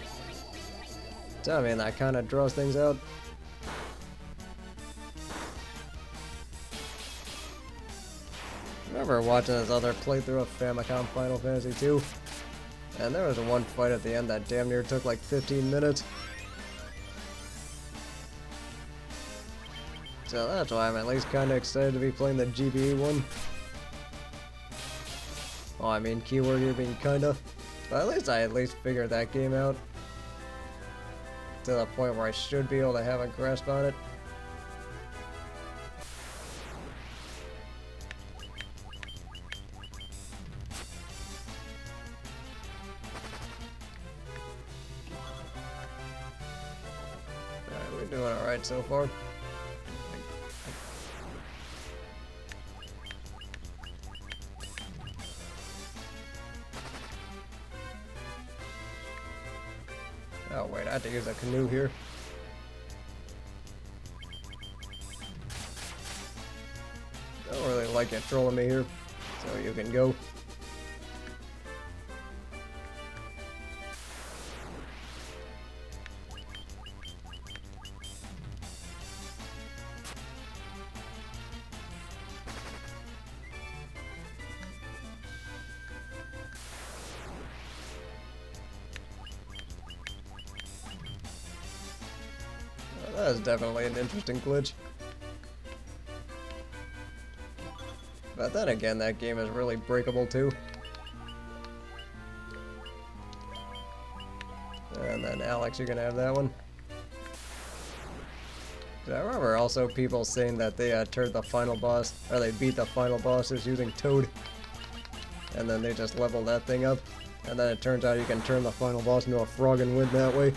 So I mean, that kind of draws things out. I remember watching this other playthrough of Famicom Final Fantasy 2, and there was one fight at the end that damn near took like 15 minutes. So that's why I'm at least kind of excited to be playing the GBA one. Well, I mean, keyword here being kinda. But at least I figured that game out. To the point where I should be able to have a grasp on it. Alright, we're doing alright so far. Oh wait, I have to use a canoe here. Don't really like it trolling me here, so you can go. That is definitely an interesting glitch. But then again, that game is really breakable too. And then Alex, you're gonna have that one. I remember also people saying that they turned the final boss, or they beat the final bosses using Toad. And then they just leveled that thing up. And then it turns out you can turn the final boss into a frog and win that way.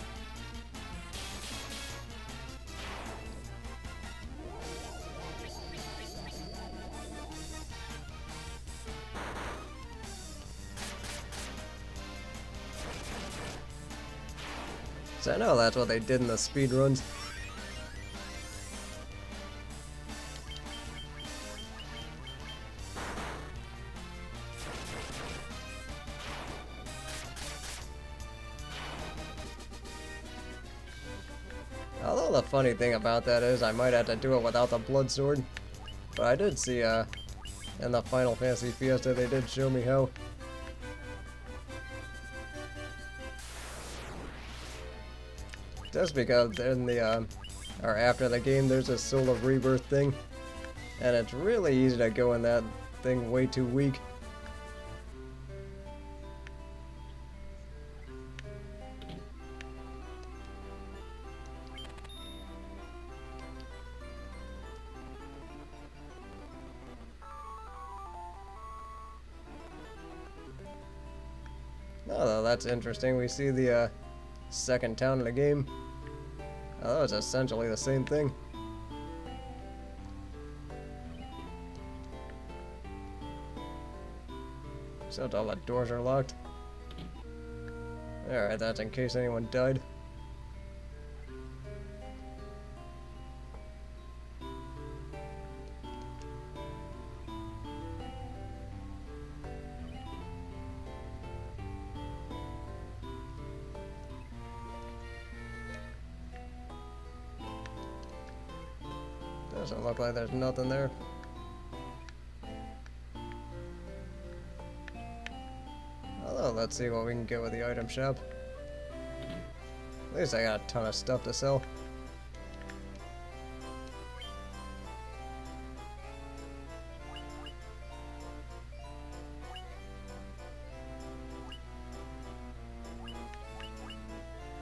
So I know that's what they did in the speedruns. Although the funny thing about that is I might have to do it without the blood sword. But I did see in the Final Fantasy Fiesta they did show me how. Just because in the or after the game there's a Soul of Rebirth thing, and it's really easy to go in that thing way too weak. Oh, that's interesting. We see the second town in the game. Oh, that was essentially the same thing. Except all the doors are locked. Alright, that's in case anyone died. Doesn't look like there's nothing there. Although, let's see what we can get with the item shop. At least I got a ton of stuff to sell.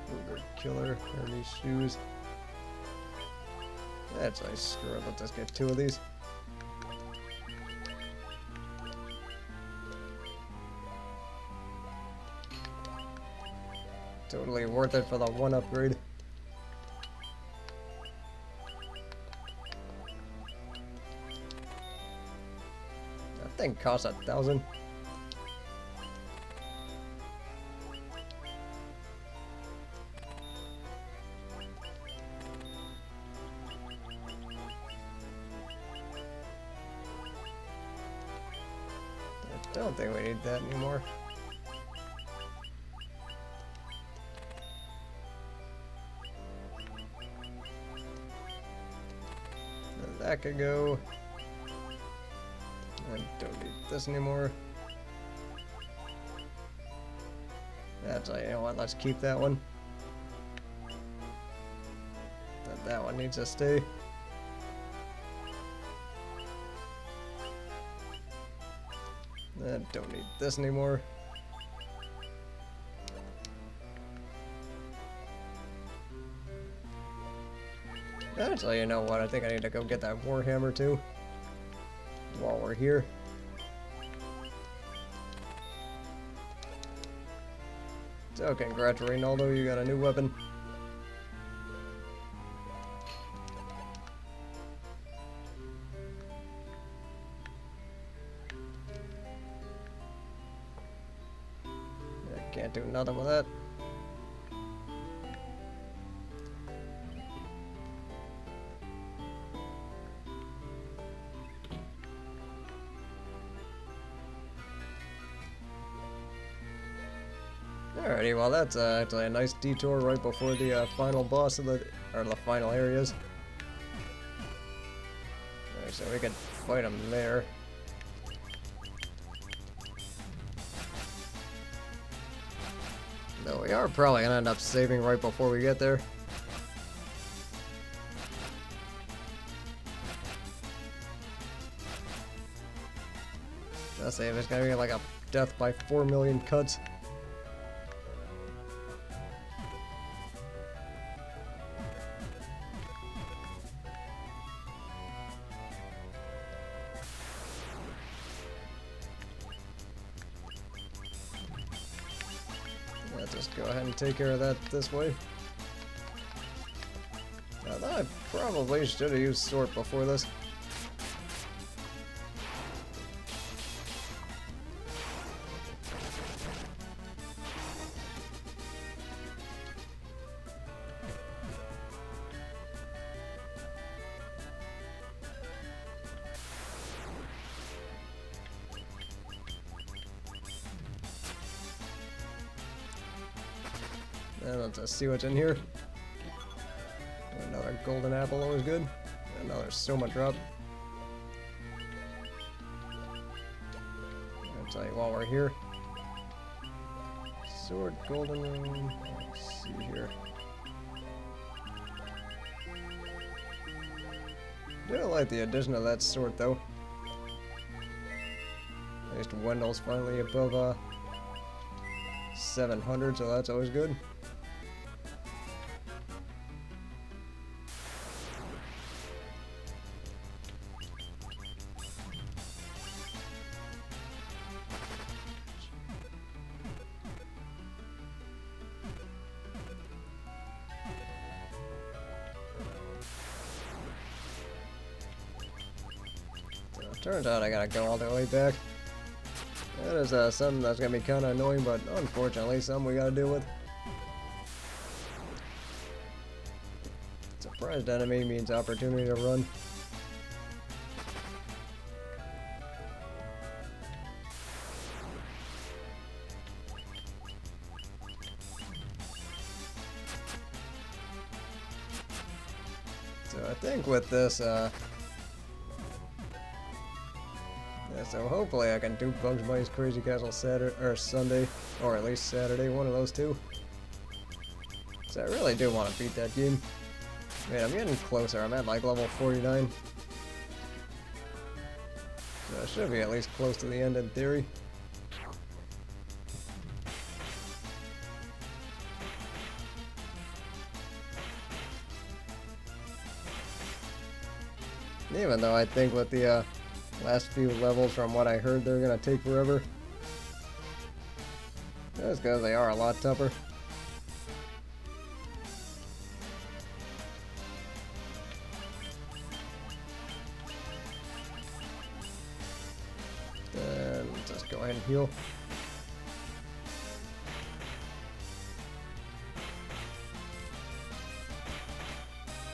Cougar killer, 30 shoes. That's nice. Screw it, let's just get 2 of these. Totally worth it for the 1 upgrade. That thing costs 1,000. I don't think we need that anymore. And that could go. I don't need this anymore. Actually, you know what? Let's keep that one. That one needs to stay. I don't need this anymore. Actually, you know what? I think I need to go get that Warhammer too. While we're here. So, congrats, Reynaldo, you got a new weapon. Can't do nothing with that. Alrighty, well that's actually a nice detour right before the final boss of the final areas. Alright, so we can fight them there. Though we are probably gonna end up saving right before we get there. Let's say if it's gonna be like a death by 4 million cuts. Let's just go ahead and take care of that this way. I thought I probably should have used Sort before this. And let's just see what's in here. Another golden apple, always good. Another Soma drop. I'll tell you while we're here. Sword, golden ring. Let's see here. I do like the addition of that sword though. At least Wendell's finally above 700, so that's always good. Turns out I gotta go all the way back. That is something that's gonna be kinda annoying, but unfortunately something we gotta deal with. Surprised enemy means opportunity to run. So I think with this, so hopefully I can do Bugs Bunny's Crazy Castle Saturday or Sunday, or at least Saturday, one of those two. So I really do want to beat that game. I mean, I'm getting closer. I'm at like level 49. So I should be at least close to the end in theory. Even though I think with the last few levels, from what I heard, they're gonna take forever. That's because they are a lot tougher. Then just go ahead and heal.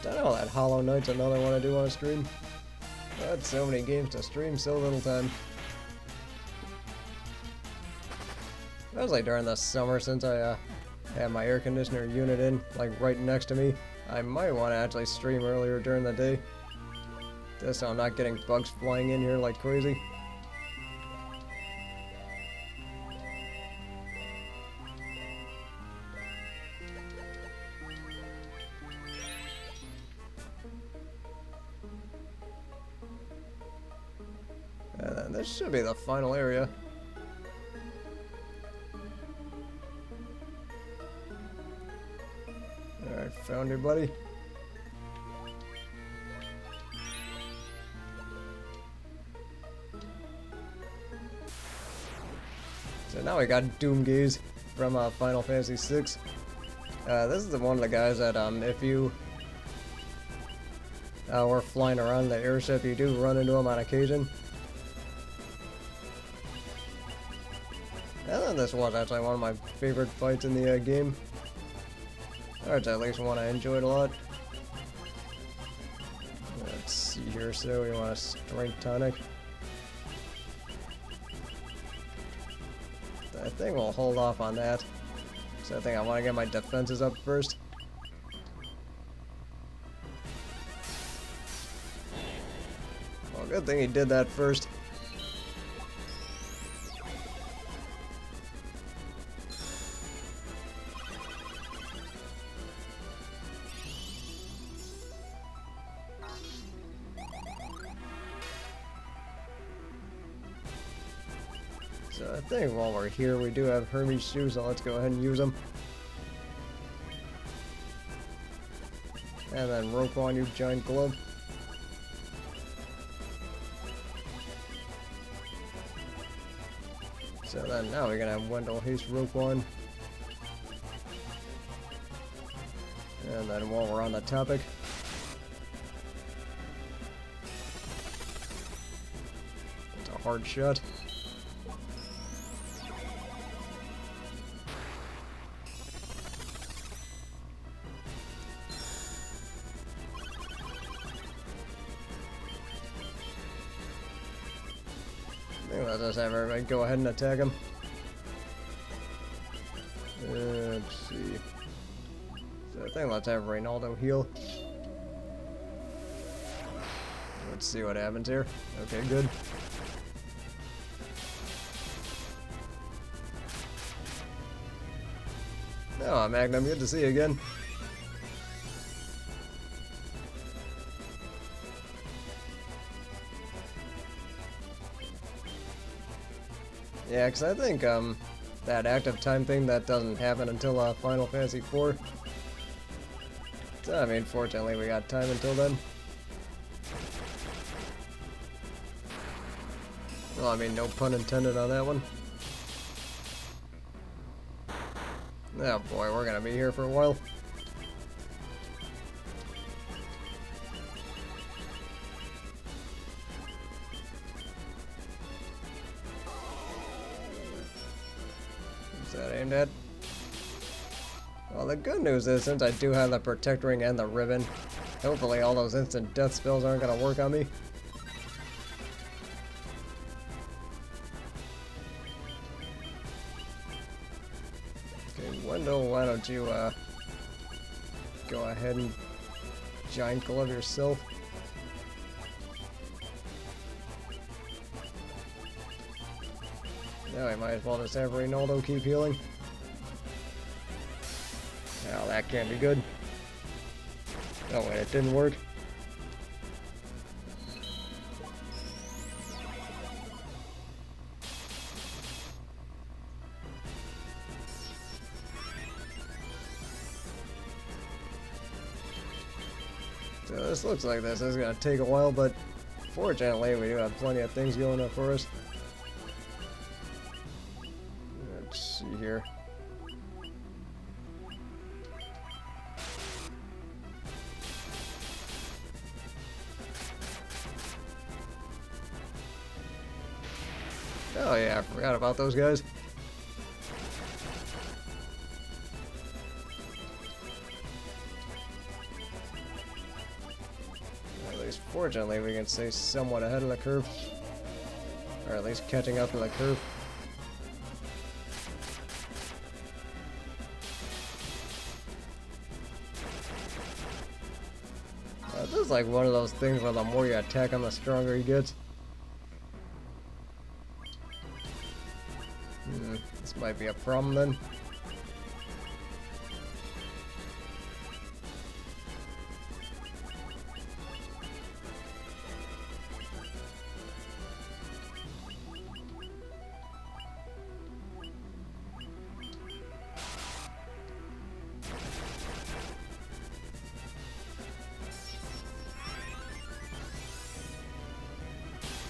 I know that Hollow Knight's another one I do want to stream. That's so many games to stream, so little time. Especially during the summer, since I have my air conditioner unit in, like right next to me. I might want to actually stream earlier during the day. Just so I'm not getting bugs flying in here like crazy. And then this should be the final area. Alright, found your buddy. So now we got Doomgaze from Final Fantasy VI. This is one of the guys that if you were flying around the airship, you do run into him on occasion. And then this was actually one of my favorite fights in the game. Or it's at least one I enjoyed a lot. Let's see here, so we want a Strength Tonic. I think we'll hold off on that. So I think I want to get my defenses up first. Well, good thing he did that first. I think while we're here, we do have Hermes shoes, so let's go ahead and use them. And then rope on you, giant glove. So then now we're gonna have Wendell haste rope on. And then while we're on the topic, it's a hard shot. I think let's just have everybody go ahead and attack him. Let's see. So I think let's have Reynaldo heal. Let's see what happens here. Okay, good. Oh, Magnum, good to see you again. Yeah, because I think that active time thing, that doesn't happen until Final Fantasy IV. So, I mean, fortunately we got time until then. Well, I mean, no pun intended on that one. Oh boy, we're gonna be here for a while. What's that aimed at? Well, the good news is, since I do have the Protect Ring and the Ribbon, hopefully all those instant death spells aren't gonna work on me. Okay, Wendell, why don't you go ahead and giant glove yourself? Now I might as well just have Reynaldo keep healing. Now that can't be good. Oh wait, it didn't work. So this looks like this is gonna take a while, but fortunately we do have plenty of things going up for us. Let's see here. Oh yeah, I forgot about those guys. At least fortunately we can stay somewhat ahead of the curve. Or at least catching up to the curve. This is like one of those things where the more you attack him, the stronger he gets. This might be a problem then.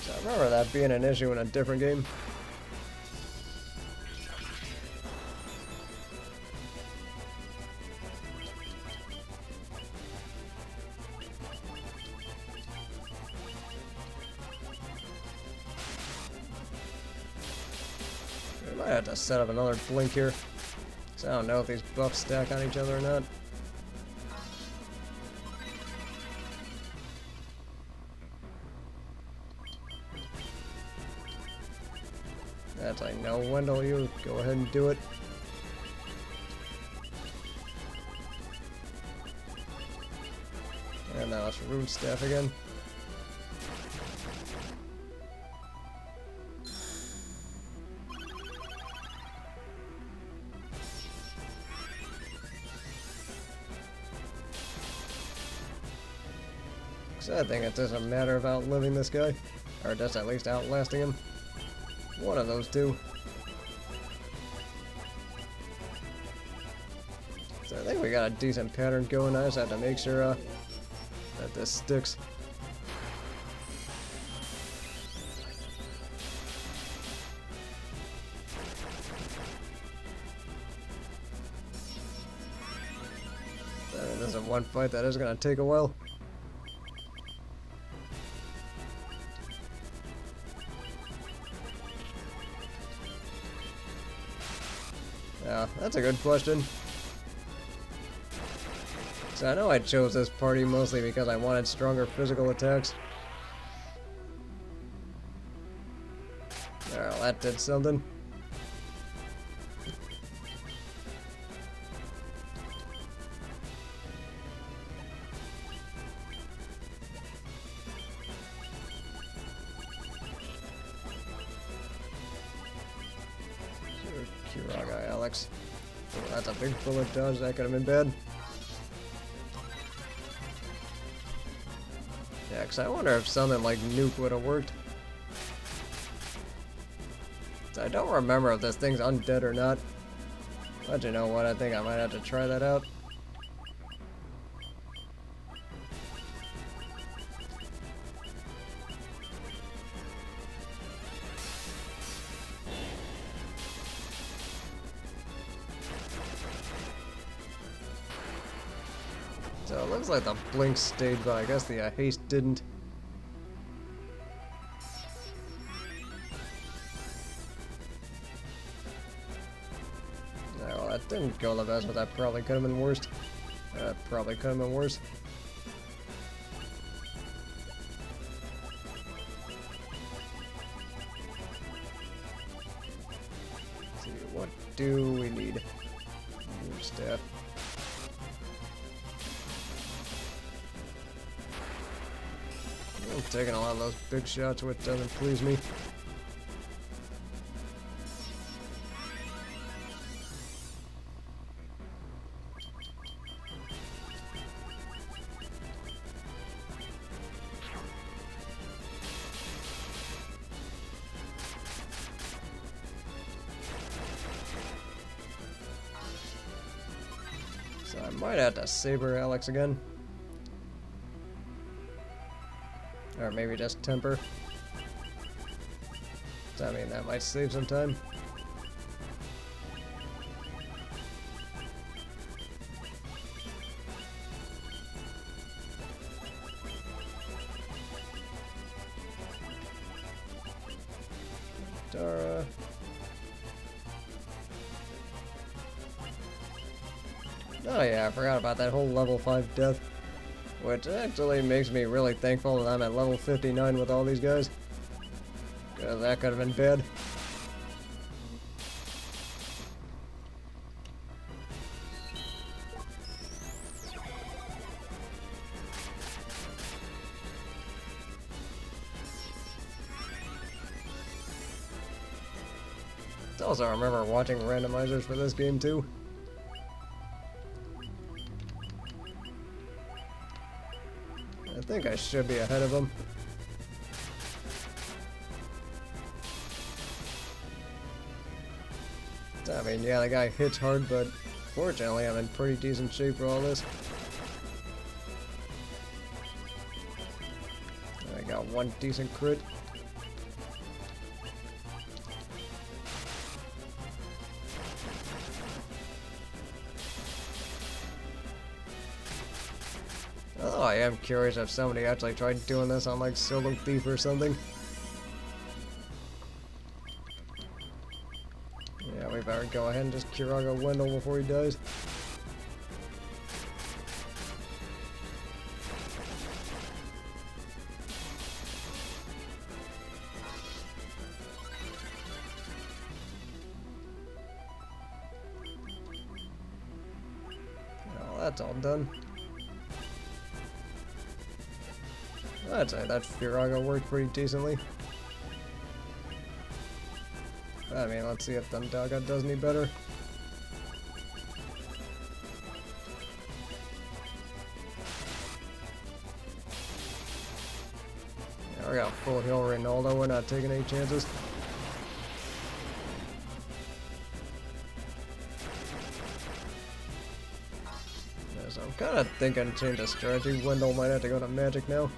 So I remember that being an issue in a different game. I might have to set up another blink here, because I don't know if these buffs stack on each other or not. That's like, no, Wendell, you go ahead and do it. And now it's Rune Staff again. So I think it's just a matter of outliving this guy, or just at least outlasting him. One of those two. we got a decent pattern going. I just have to make sure that this sticks. This is one fight that is going to take a while. Yeah, that's a good question. So I know I chose this party mostly because I wanted stronger physical attacks. Well, that did something. Kiraga Alex. Oh, that's a big bullet dodge. That could have been bad. Yeah, because I wonder if something like Nuke would have worked. So I don't remember if this thing's undead or not. But you know what? I think I might have to try that out. So it looks like the blink stayed, but I guess the haste didn't. No, well, that didn't go the best, but that probably could have been worse. That probably could have been worse. Let's see, what do we need? New staff. I'm taking a lot of those big shots, which doesn't please me. So I might have to saber Alex again. Or maybe just temper. So, I mean, that might save some time. Dara. Oh yeah, I forgot about that whole level 5 death. Which actually makes me really thankful that I'm at level 59 with all these guys. Because that could have been bad. Also, I remember watching randomizers for this game too. I think I should be ahead of him. I mean, yeah, the guy hits hard, but fortunately I'm in pretty decent shape for all this. I got one decent crit. Oh, I am curious if somebody actually tried doing this on like Solo Thief or something. Yeah, we better go ahead and just Kiraga Wendell before he dies. Well, that's all done. I'd say that Kiraga worked pretty decently. I mean, let's see if Thundaga does any better. Yeah, we got full heal Ronaldo, we're not taking any chances. kind of thinking change of strategy. Wendell might have to go to magic now.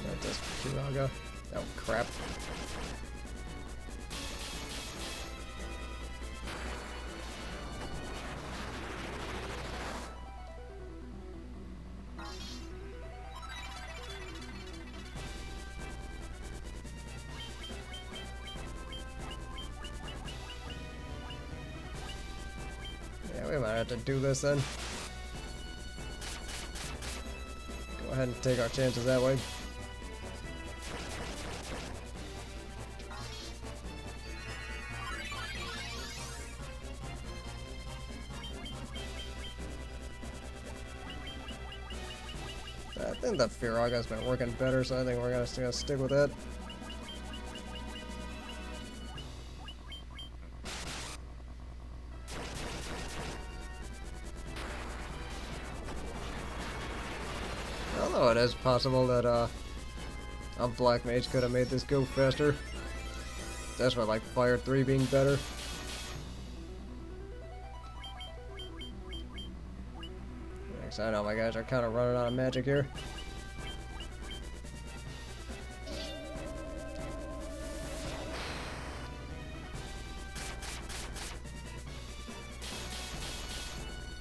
Not this Kiraga. Oh crap. Yeah, we might have to do this then. Go ahead and take our chances that way. I think the Firaga's been working better, so I think we're gonna stick with that. Although it is possible that a Black Mage could have made this go faster. That's why, like, Fire 3 being better. Because I know my guys are kind of running out of magic here.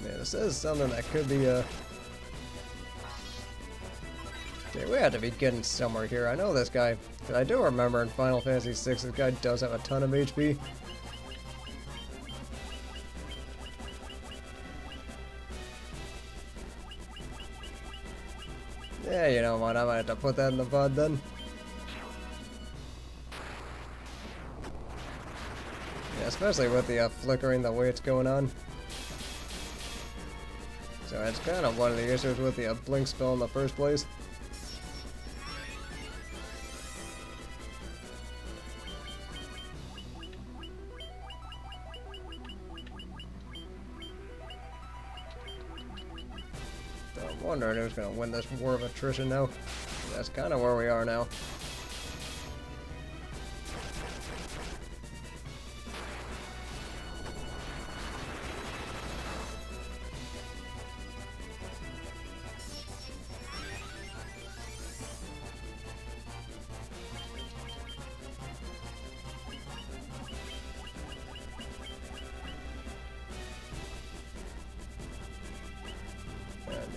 Yeah, this is something that could be okay, we have to be getting somewhere here. I know this guy, because I do remember in Final Fantasy VI, this guy does have a ton of HP. Yeah, you know what, I might have to put that in the VOD then. Yeah, especially with the flickering the way it's going on. So it's kind of one of the issues with the blink spell in the first place. I'm wondering who's going to win this war of attrition now. That's kind of where we are now.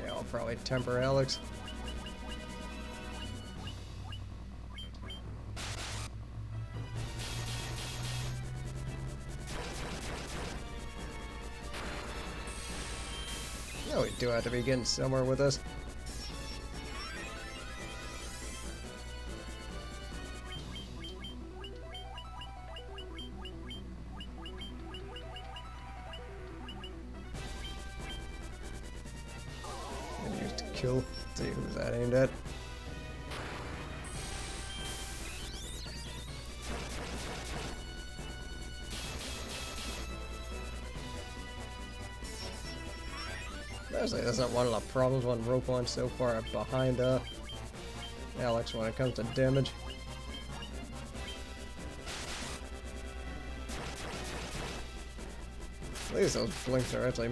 Yeah, I'll probably temper Alex. No, we do have to be getting somewhere with this. Kill. See who's that aimed at. Honestly, that's not one of the problems when Roquan's so far behind Alex when it comes to damage. At least those blinks are actually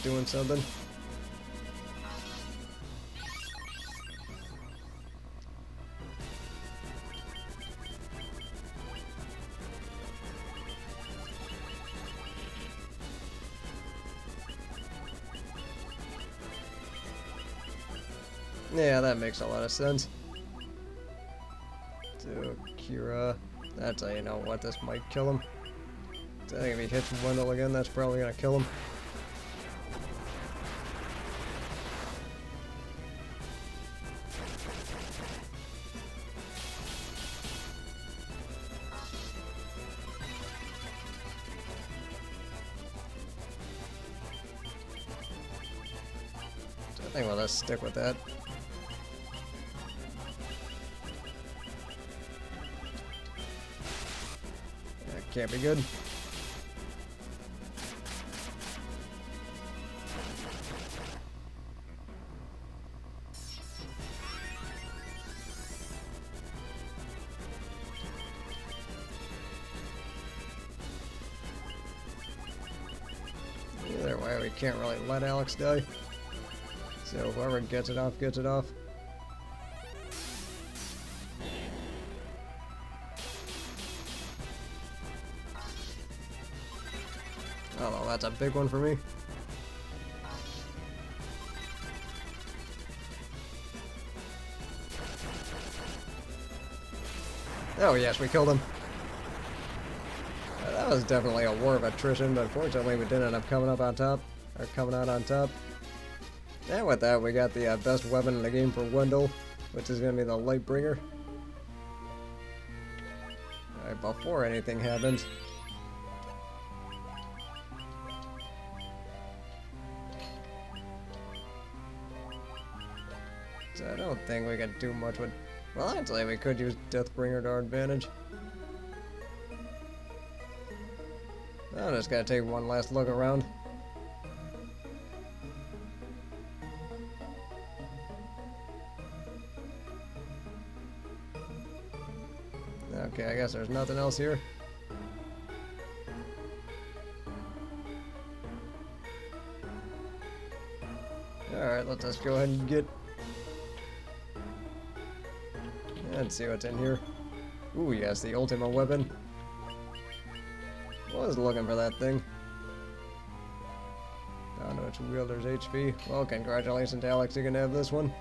doing something. Yeah, that makes a lot of sense. So, Kira, that's how you know what, this might kill him. So I think if he hits Wendell again, that's probably gonna kill him. So I think we'll just stick with that. Can't be good. we can't really let Alex die. So whoever gets it off, gets it off. Oh, well, that's a big one for me. Oh yes, we killed him. That was definitely a war of attrition, but fortunately we did end up coming up on top, or coming out on top. And with that, we got the best weapon in the game for Wendell, which is going to be the Lightbringer. Alright, before anything happens. So I don't think we can do much with... Well, actually, we could use Deathbringer to our advantage. I'm just gonna take one last look around. Okay, I guess there's nothing else here. Alright, let's just go ahead and get... Let's see what's in here. Ooh, yes, the ultimate weapon. Was looking for that thing. Down to its wielder's HP. Well, congratulations, Alex, you can have this one.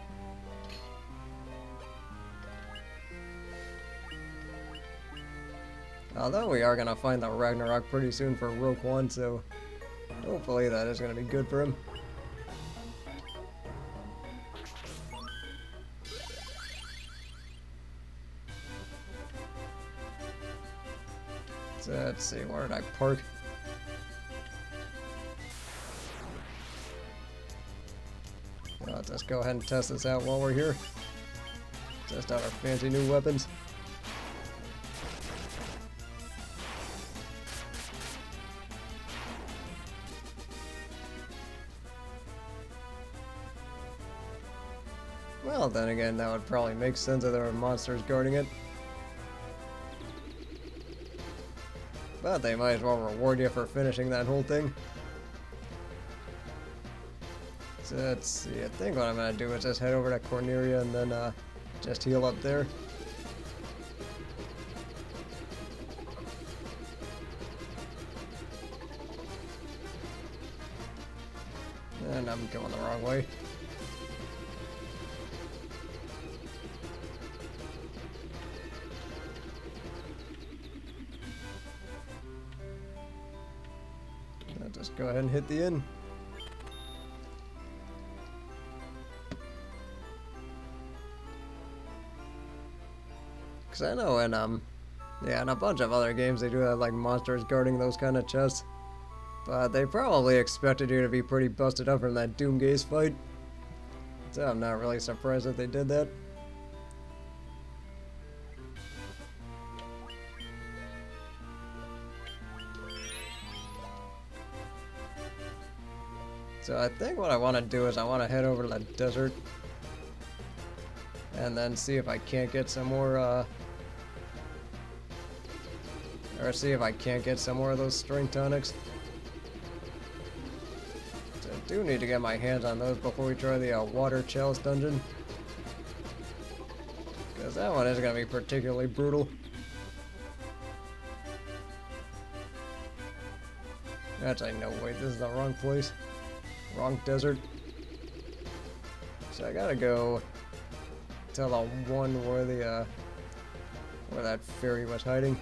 Although we are gonna find the Ragnarok pretty soon for Rogue One, so hopefully that is gonna be good for him. So let's see, where did I park? Let's just go ahead and test this out while we're here. Test out our fancy new weapons. Well, then again, that would probably make sense if there were monsters guarding it. But they might as well reward you for finishing that whole thing. So let's see, I think what I'm going to do is just head over to Corneria and then just heal up there. And I'm going the wrong way. I'll just go ahead and hit the inn. Because I know in in a bunch of other games they do have like monsters guarding those kind of chests. But they probably expected you to be pretty busted up from that Doomgaze fight. So I'm not really surprised that they did that. So I think what I want to do is I want to head over to the desert. And then see if I can't get some more, or see if I can't get some more of those strength tonics. So I do need to get my hands on those before we try the Water Chalice dungeon. Because that one is going to be particularly brutal. Actually, no, wait, this is the wrong place. Wrong desert. So I gotta go to the one where the where that fairy was hiding.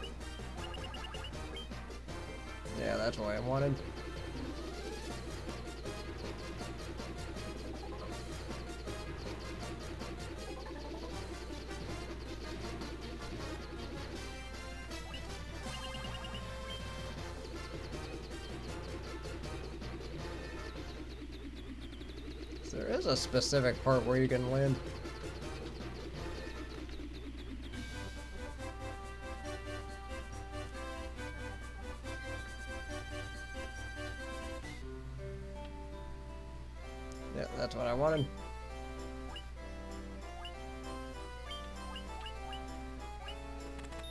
Yeah, that's what I wanted. There is a specific part where you can land. Yeah, that's what I wanted.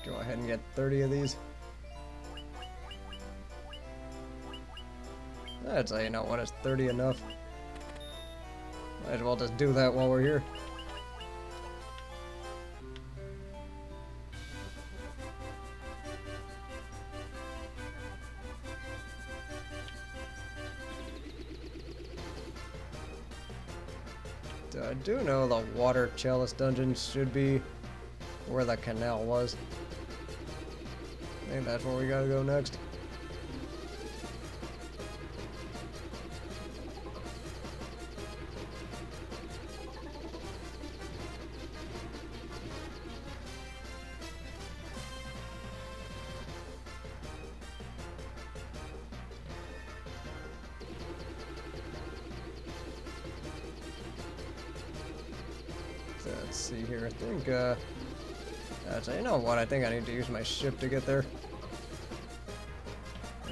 Go ahead and get 30 of these. I'd say, you know what, is 30 enough? Might as well just do that while we're here. I do know the Water Chalice dungeon should be where the canal was. I think that's where we gotta go next. Let's see here. I think, actually, you know what? I think I need to use my ship to get there.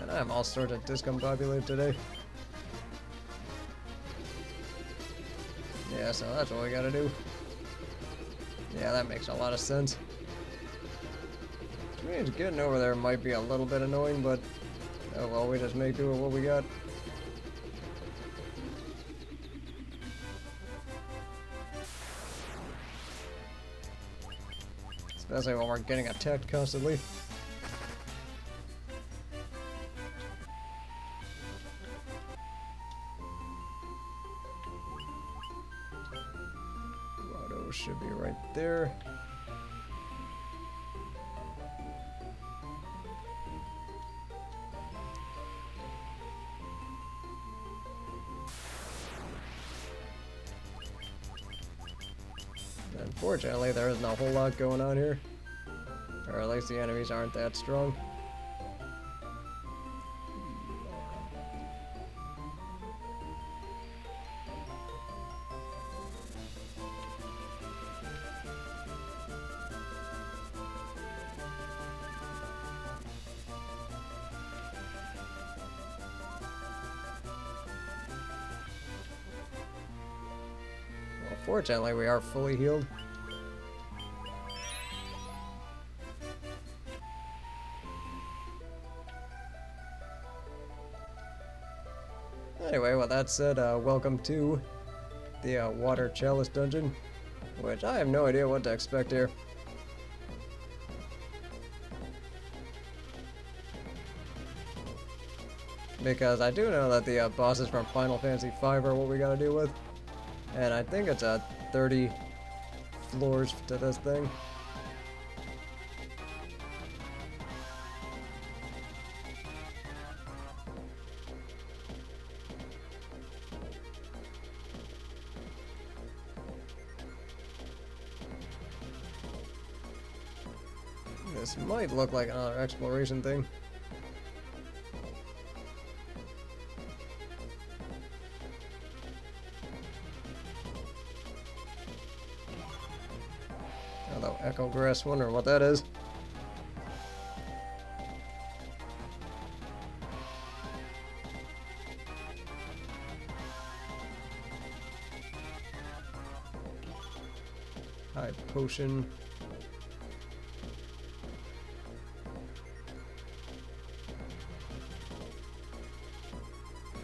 And I'm all sorts of discombobulated today. Yeah, so that's what we gotta do. Yeah, that makes a lot of sense. Which means getting over there might be a little bit annoying, but oh well, we just make do with what we got. Especially when we're getting attacked constantly. Grotto should be right there. Unfortunately, there isn't a whole lot going on here. Or at least the enemies aren't that strong. Well, fortunately, we are fully healed. Anyway, with that said, welcome to the Water Chalice dungeon, which I have no idea what to expect here. Because I do know that the bosses from Final Fantasy V are what we gotta deal with, and I think it's 30 floors to this thing. This might look like another exploration thing. Although Echo Grass, wondering what that is. High potion.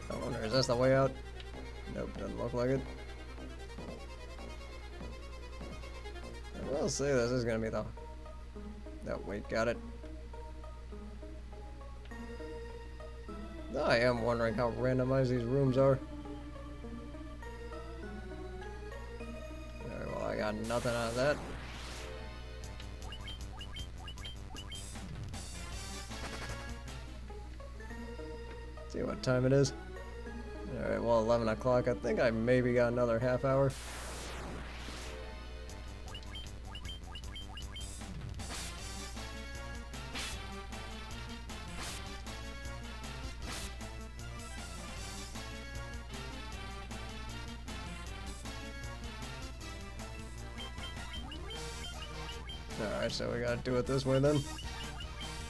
I wonder, is this the way out? Nope, doesn't look like it. I will say this is gonna be the... Oh, wait, got it. I am wondering how randomized these rooms are. Alright, well, I got nothing out of that. See what time it is. Alright, well, 11 o'clock. I think I maybe got another half hour. Alright, so we gotta do it this way then.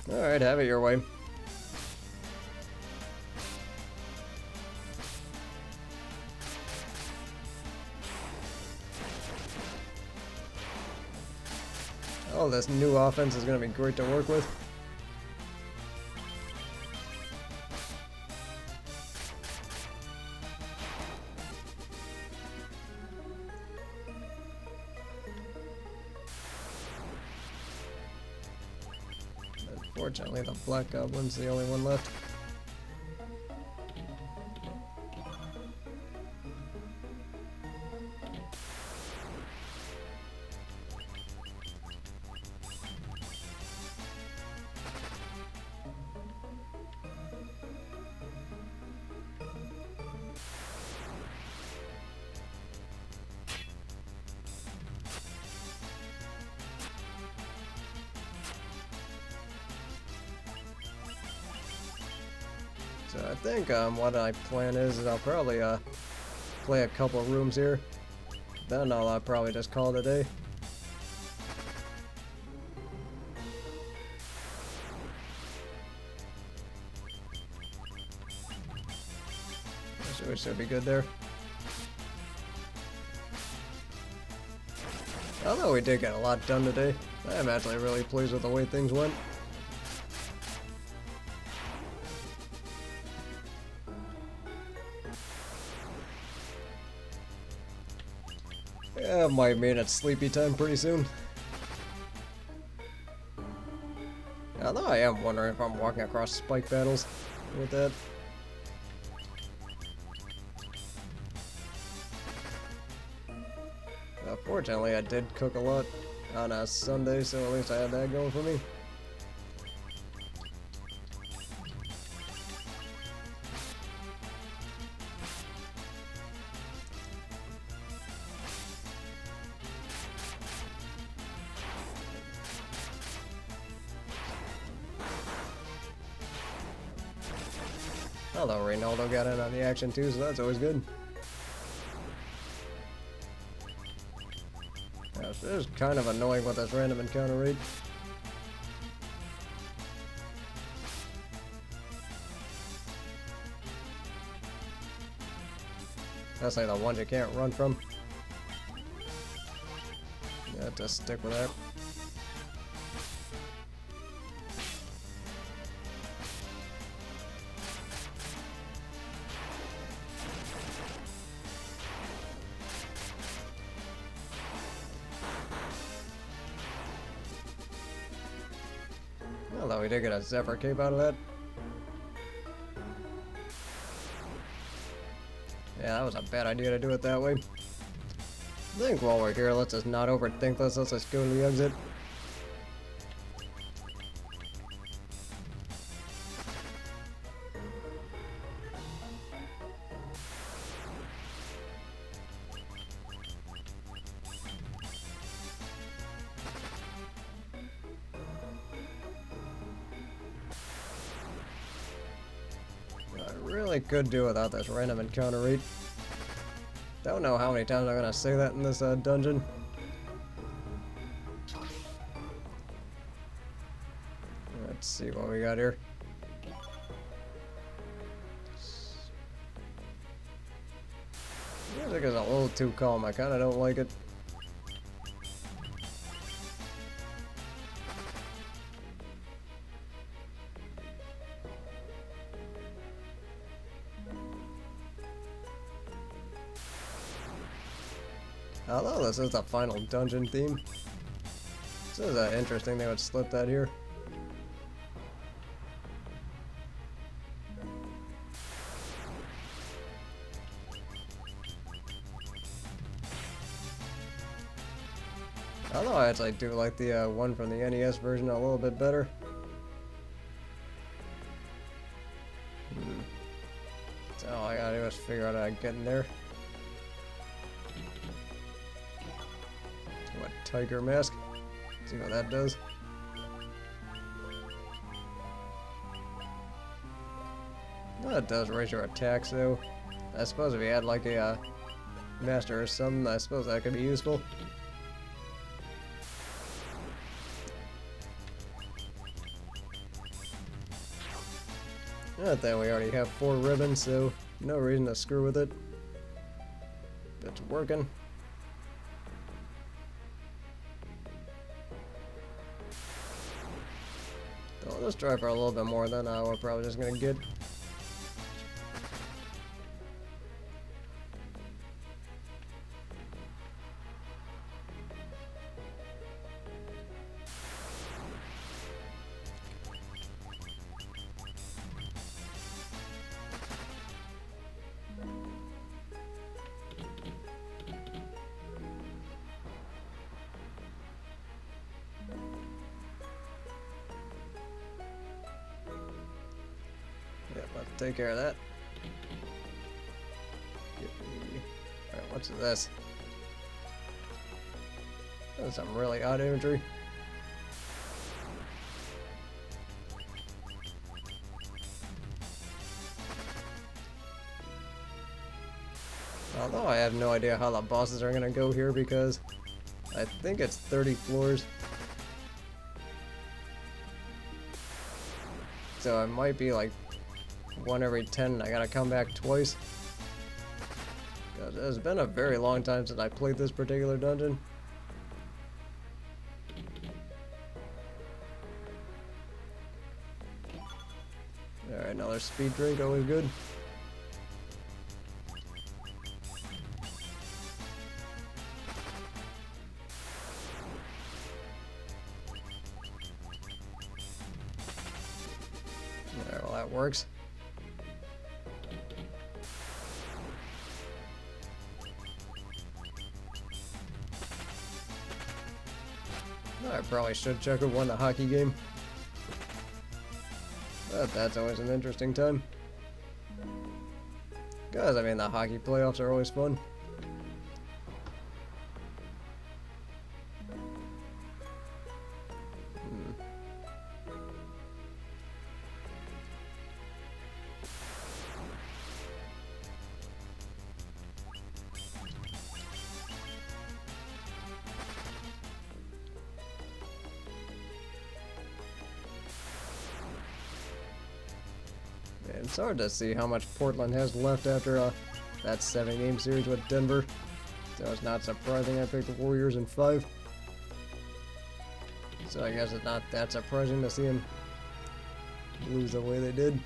Alright, have it your way. Oh, this new offense is gonna be great to work with. Unfortunately, the black goblin's the only one left. So I think what I plan is I'll probably play a couple rooms here. Then I'll probably just call it a day. We should be good there. Although we did get a lot done today, I am actually really pleased with the way things went. Yeah, might mean it's sleepy time pretty soon. Although I am wondering if I'm walking across spike battles with that. Fortunately, I did cook a lot on a Sunday, so at least I had that going for me. Although Reynaldo got in on the action too, so that's always good. Yeah, so it is kind of annoying with this random encounter rate. That's like the ones you can't run from. You have to stick with that. Although we did get a Zephyr Cape out of that. Yeah, that was a bad idea to do it that way. I think while we're here, let's just not overthink this. Let's just go to the exit. I really could do without this random encounter rate. Don't know how many times I'm gonna say that in this dungeon. Let's see what we got here. Music is a little too calm. I kind of don't like it. Although this is the final dungeon theme. This is interesting they would slip that here. Although I actually do like the one from the NES version a little bit better. So all I gotta do is figure out how to get in there. What, tiger mask? See what that does. Well, it does raise your attacks though. I suppose if you had like a master or something, I suppose that could be useful. Not that we already have 4 ribbons, so no reason to screw with it. It's working. So let's try for a little bit more than we're probably just gonna get. take care of that. Alright, what's this? That's some really odd imagery. Although I have no idea how the bosses are gonna go here because I think it's 30 floors. So it might be like 1 every 10. I gotta come back twice. It's been a very long time since I played this particular dungeon. Alright, another speed drink, always good. Alright, well that works. I probably should check who won the hockey game. But that's always an interesting time. Because, I mean, the hockey playoffs are always fun. It's hard to see how much Portland has left after that 7-game series with Denver. So it's not surprising I picked the Warriors in 5. So I guess it's not that surprising to see them lose the way they did.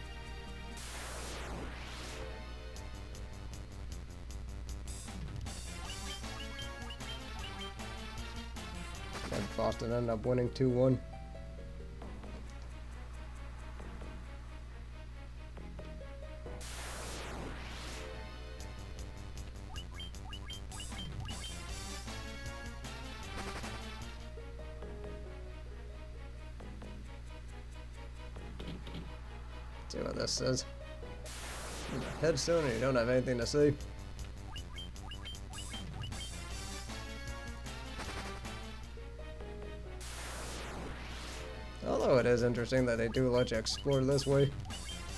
And Boston ended up winning 2-1. See what this says. A headstone and you don't have anything to say. Although it is interesting that they do let you explore this way,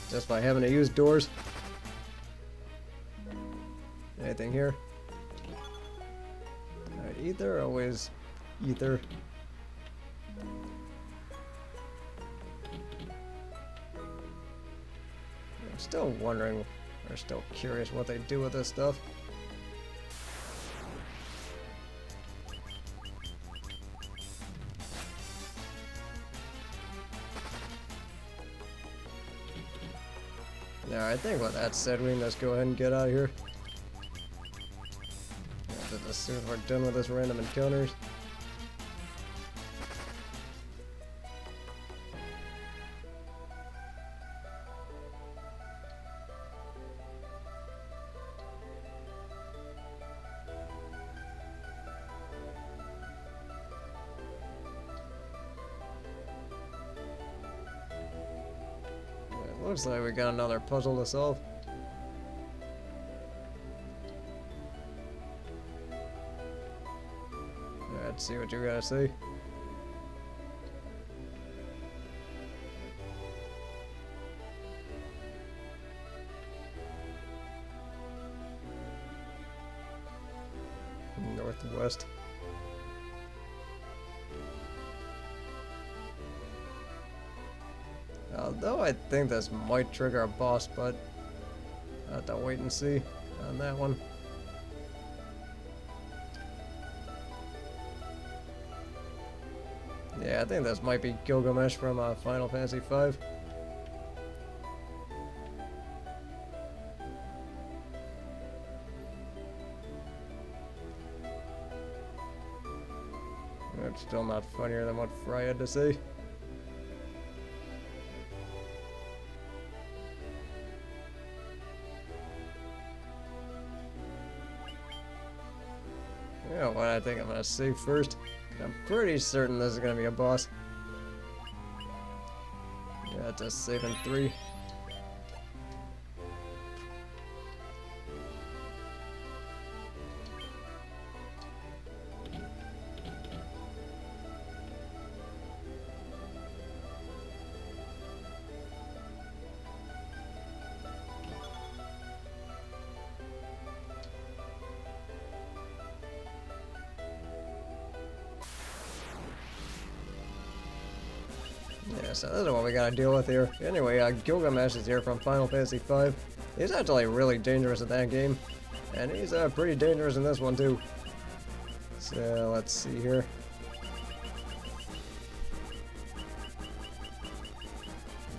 just by having to use doors. Anything here? Alright, ether, always ether. Still wondering, or still curious what they do with this stuff. Now I think with that said, we can just go ahead and get out of here. Just as soon as we're done with this random encounters. Looks like we got another puzzle to solve. Let's see what you gotta say. Northwest. Although I think this might trigger a boss, but I'll have to wait and see on that one. Yeah, I think this might be Gilgamesh from Final Fantasy V. It's still not funnier than what Fry had to say. Yeah, what I think I'm gonna save first. I'm pretty certain this is gonna be a boss. Yeah, just saving 3. Yeah, so this is what we gotta deal with here. Anyway, Gilgamesh is here from Final Fantasy V. He's actually really dangerous at that game. And he's pretty dangerous in this one too. So let's see here.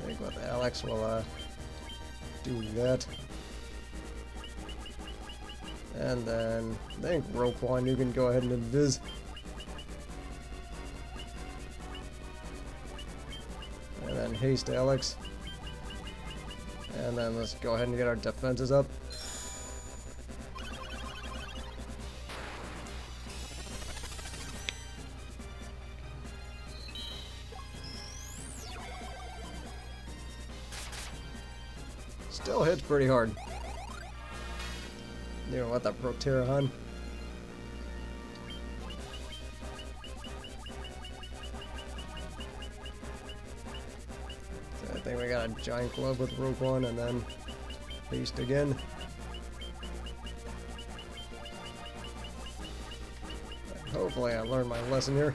I think with Alex will do that. And then I think Roquan, you can go ahead and invis. And then haste Alex. And then let's go ahead and get our defenses up. Still hits pretty hard. You know what, that Proterahan. So I think we got a giant glove with Rogue One and then haste again. But hopefully I learned my lesson here.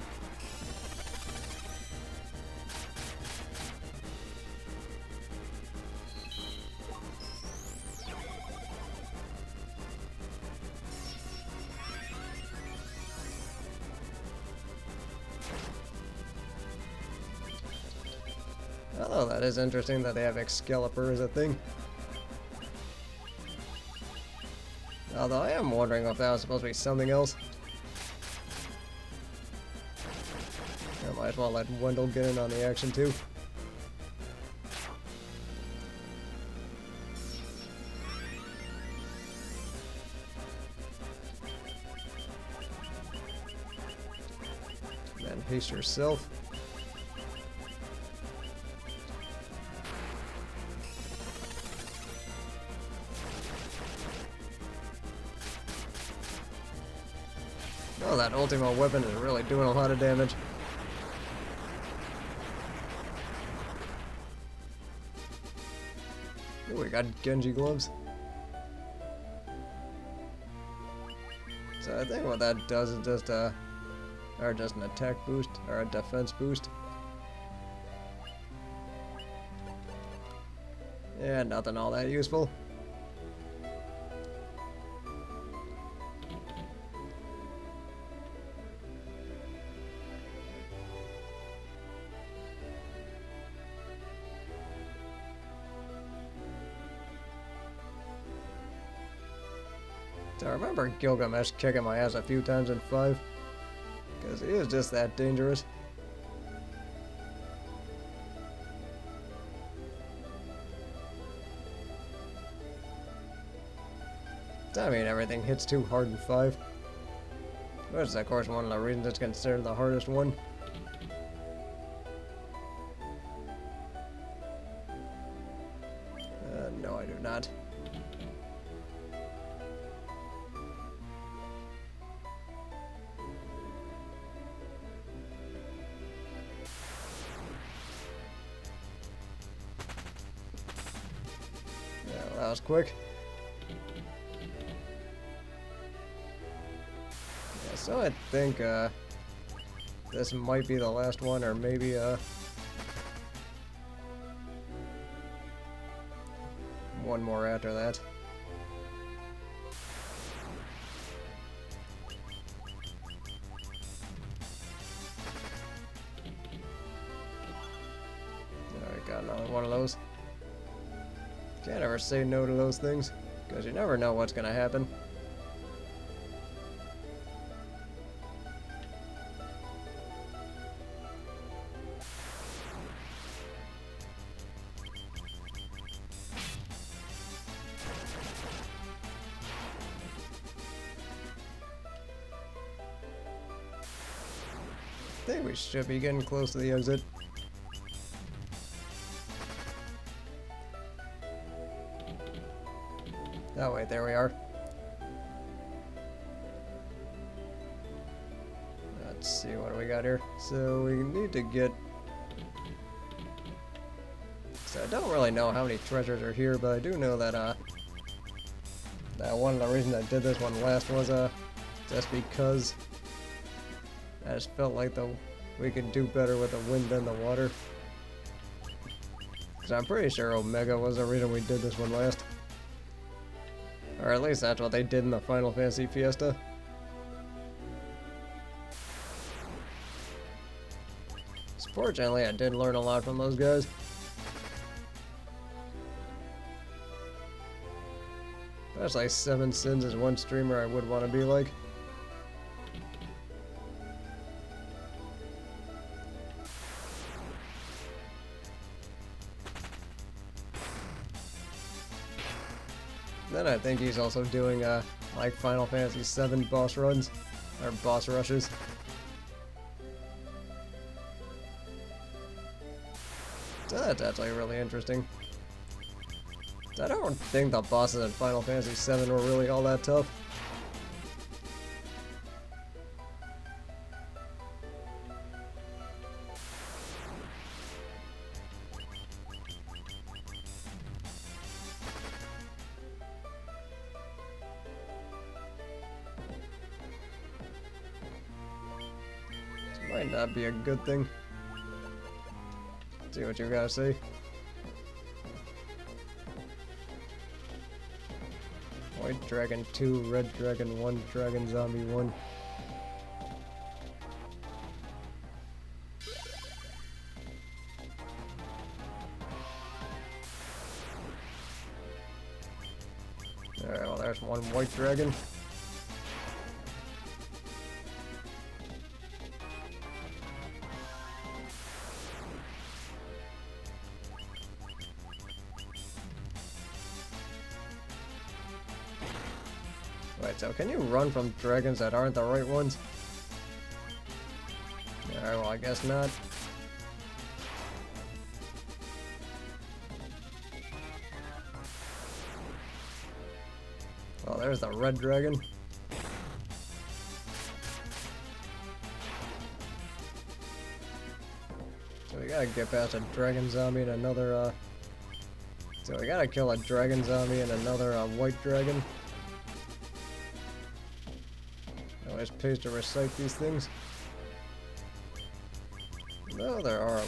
Oh, that is interesting that they have Excalibur as a thing. Although I am wondering if that was supposed to be something else. I might as well let Wendell get in on the action too. Then haste yourself. Oh, that ultimate weapon is really doing a lot of damage. Ooh, we got Genji gloves. So I think what that does is just or just an attack boost or a defense boost. Yeah, nothing all that useful. I remember Gilgamesh kicking my ass a few times in 5, because he is just that dangerous. I mean, everything hits too hard in 5, which is of course one of the reasons it's considered the hardest one. No, I do not. That was quick. Yeah, so I think this might be the last one, or maybe one more after that. Alright, got another one of those. Can't ever say no to those things, because you never know what's gonna happen. I think we should be getting close to the exit. Oh wait, there we are. Let's see, what do we got here? So we need to get... So I don't really know how many treasures are here, but I do know that that one of the reasons I did this one last was just because I just felt like we could do better with the wind than the water. Because I'm pretty sure Omega was the reason we did this one last. Or at least that's what they did in the Final Fantasy Fiesta. Fortunately, I did learn a lot from those guys. That's like 7 sins as one streamer I would want to be like. Then I think he's also doing like Final Fantasy VII boss runs, or boss rushes. So that's actually really interesting. I don't think the bosses in Final Fantasy VII were really all that tough. This might not be a good thing. See what you gotta say. White Dragon 2, Red Dragon 1, Dragon Zombie 1. Alright, well there's one White Dragon. Wait, so can you run from dragons that aren't the right ones? Alright, well I guess not. Well, there's the red dragon. So we gotta get past a dragon zombie and another, so we gotta kill a dragon zombie and another white dragon. Always pays to recite these things. No, there's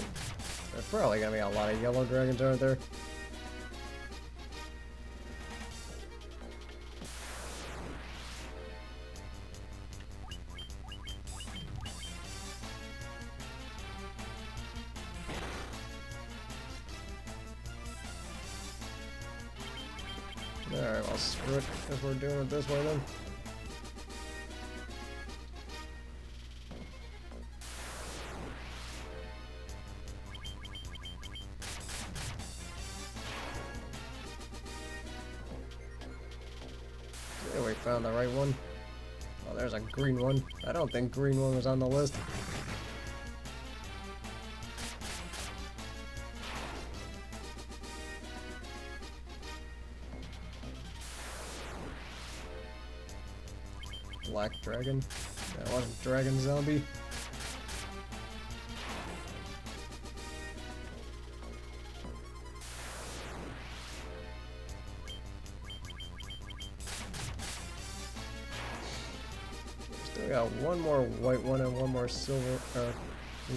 probably gonna be a lot of yellow dragons, aren't there? Alright, well screw it if we're doing it this way then. Yeah, we found the right one. Oh, there's a green one. I don't think green one was on the list. Black dragon. That wasn't dragon zombie. Still got one more white one and one more silver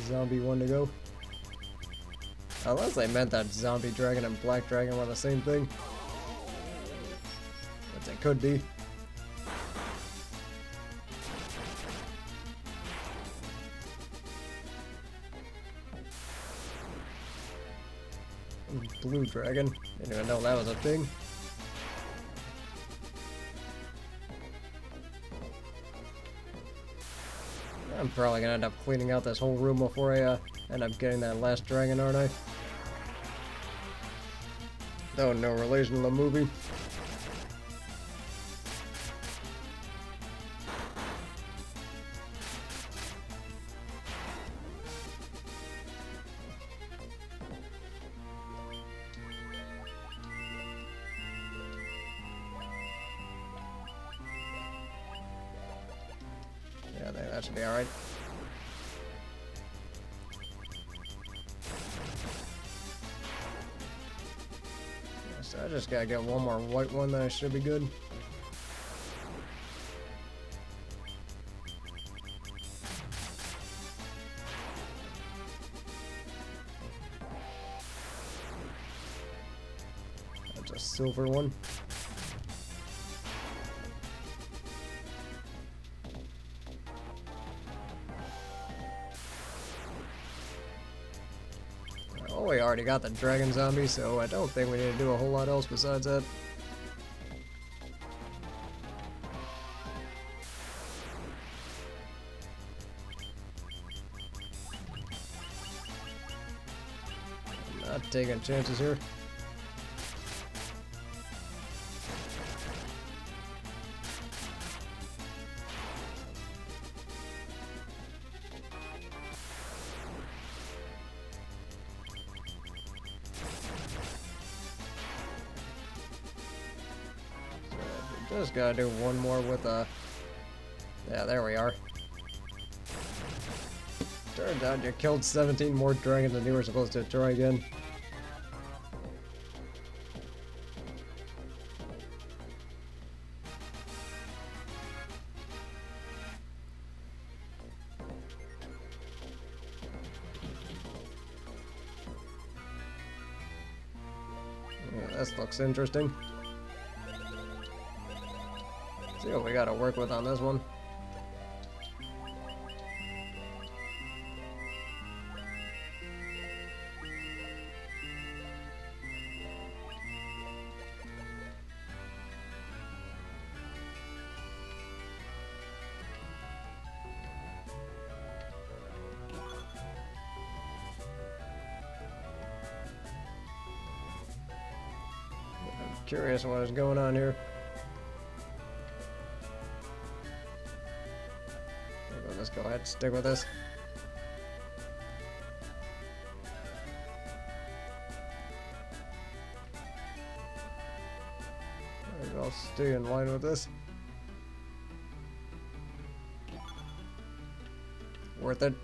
zombie one to go. Unless they meant that zombie dragon and black dragon were the same thing. Which they could be. Blue dragon. Didn't even know that was a thing. I'm probably gonna end up cleaning out this whole room before I end up getting that last dragon, aren't I? Though no relation to the movie. Yeah, that should be alright. Yeah, so I just gotta get one more white one, then I should be good. a silver one. Oh, we already got the dragon zombie, so I don't think we need to do a whole lot else besides that. Not taking chances here. Just gotta do one more with yeah, there we are. Turns out you killed 17 more dragons than you were supposed to try again. Yeah, this looks interesting. See what we gotta work with on this one. I'm curious what is going on here. Let's go ahead and stick with this. I'll stay in line with this. Worth it.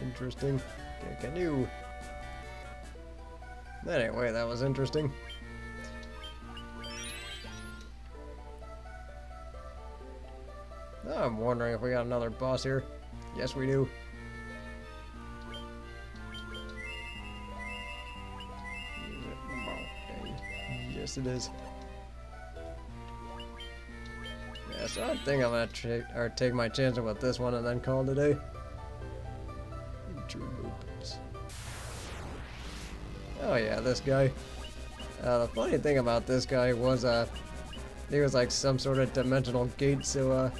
Interesting. Okay, can you... Anyway, that was interesting. Now I'm wondering if we got another boss here. Yes, we do. Yes, it is. Yeah, so I think I'm gonna take my chances with this one and then call it a day. Oh yeah, this guy. The funny thing about this guy was he was like some sort of dimensional gate, so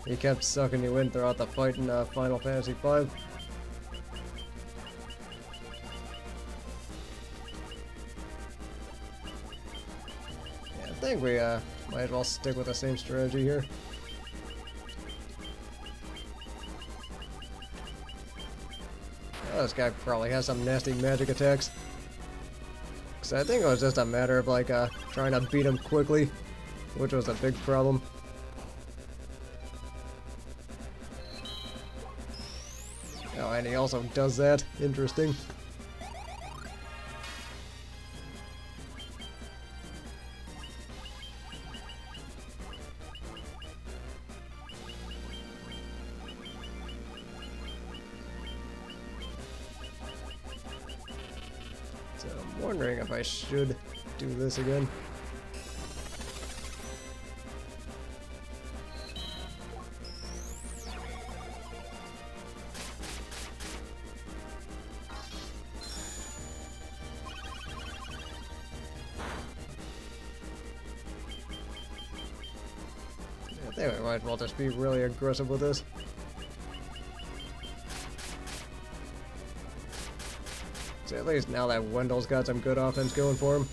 he kept sucking you in throughout the fight in Final Fantasy V. Yeah, I think we might as well stick with the same strategy here. Oh, this guy probably has some nasty magic attacks. So I think it was just a matter of like trying to beat him quickly, which was a big problem. Oh, and he also does that. Interesting. So I'm wondering if I should do this again. I think we might as well just be really aggressive with this. So at least now that Wendell's got some good offense going for him,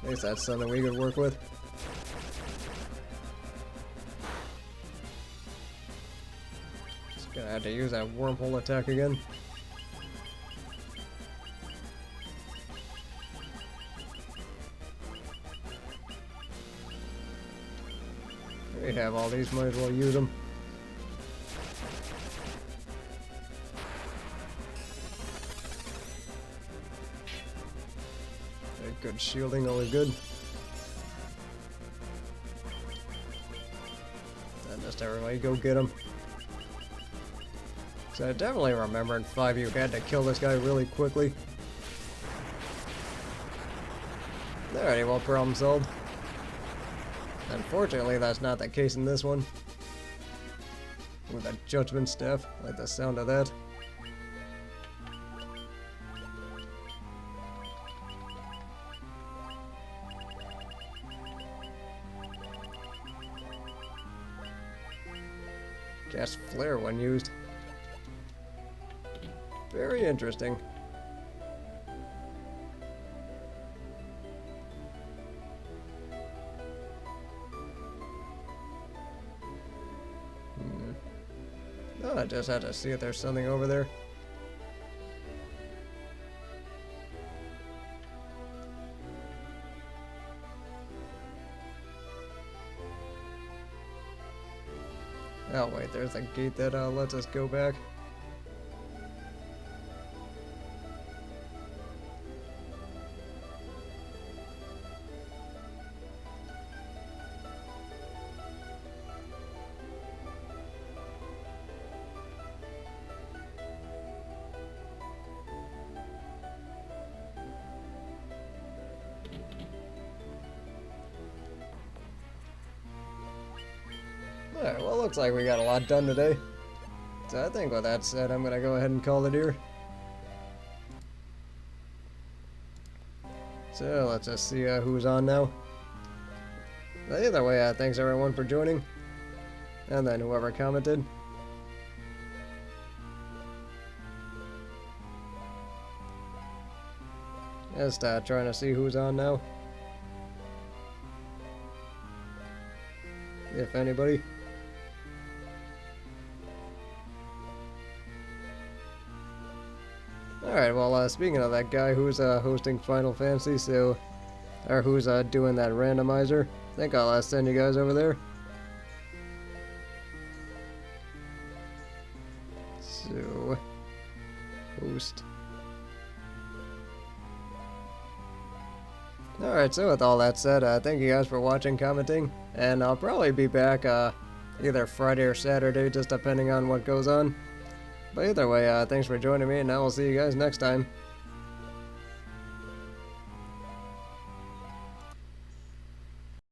at least that's something we could work with. Just gonna have to use that wormhole attack again. We have all these, might as well use them. Okay, good shielding, always good. And just everybody go get him. So I definitely remember in 5 you had to kill this guy really quickly. Alrighty, well, problem solved. Unfortunately, that's not the case in this one. With a judgment staff, I like the sound of that. Cast flare when used. Very interesting. Oh, I just had to see if there's something over there. Oh wait, there's a gate that lets us go back. Alright, well, looks like we got a lot done today. So I think with that said, I'm gonna go ahead and call it here. So let's just see who's on now. But either way, thanks everyone for joining. And then whoever commented. Just trying to see who's on now. If anybody. Alright, well, speaking of that guy who's hosting Final Fantasy, so, or who's doing that randomizer, I think I'll send you guys over there. So, host. Alright, so with all that said, thank you guys for watching, commenting, and I'll probably be back either Friday or Saturday, just depending on what goes on. But either way, thanks for joining me, and I will see you guys next time.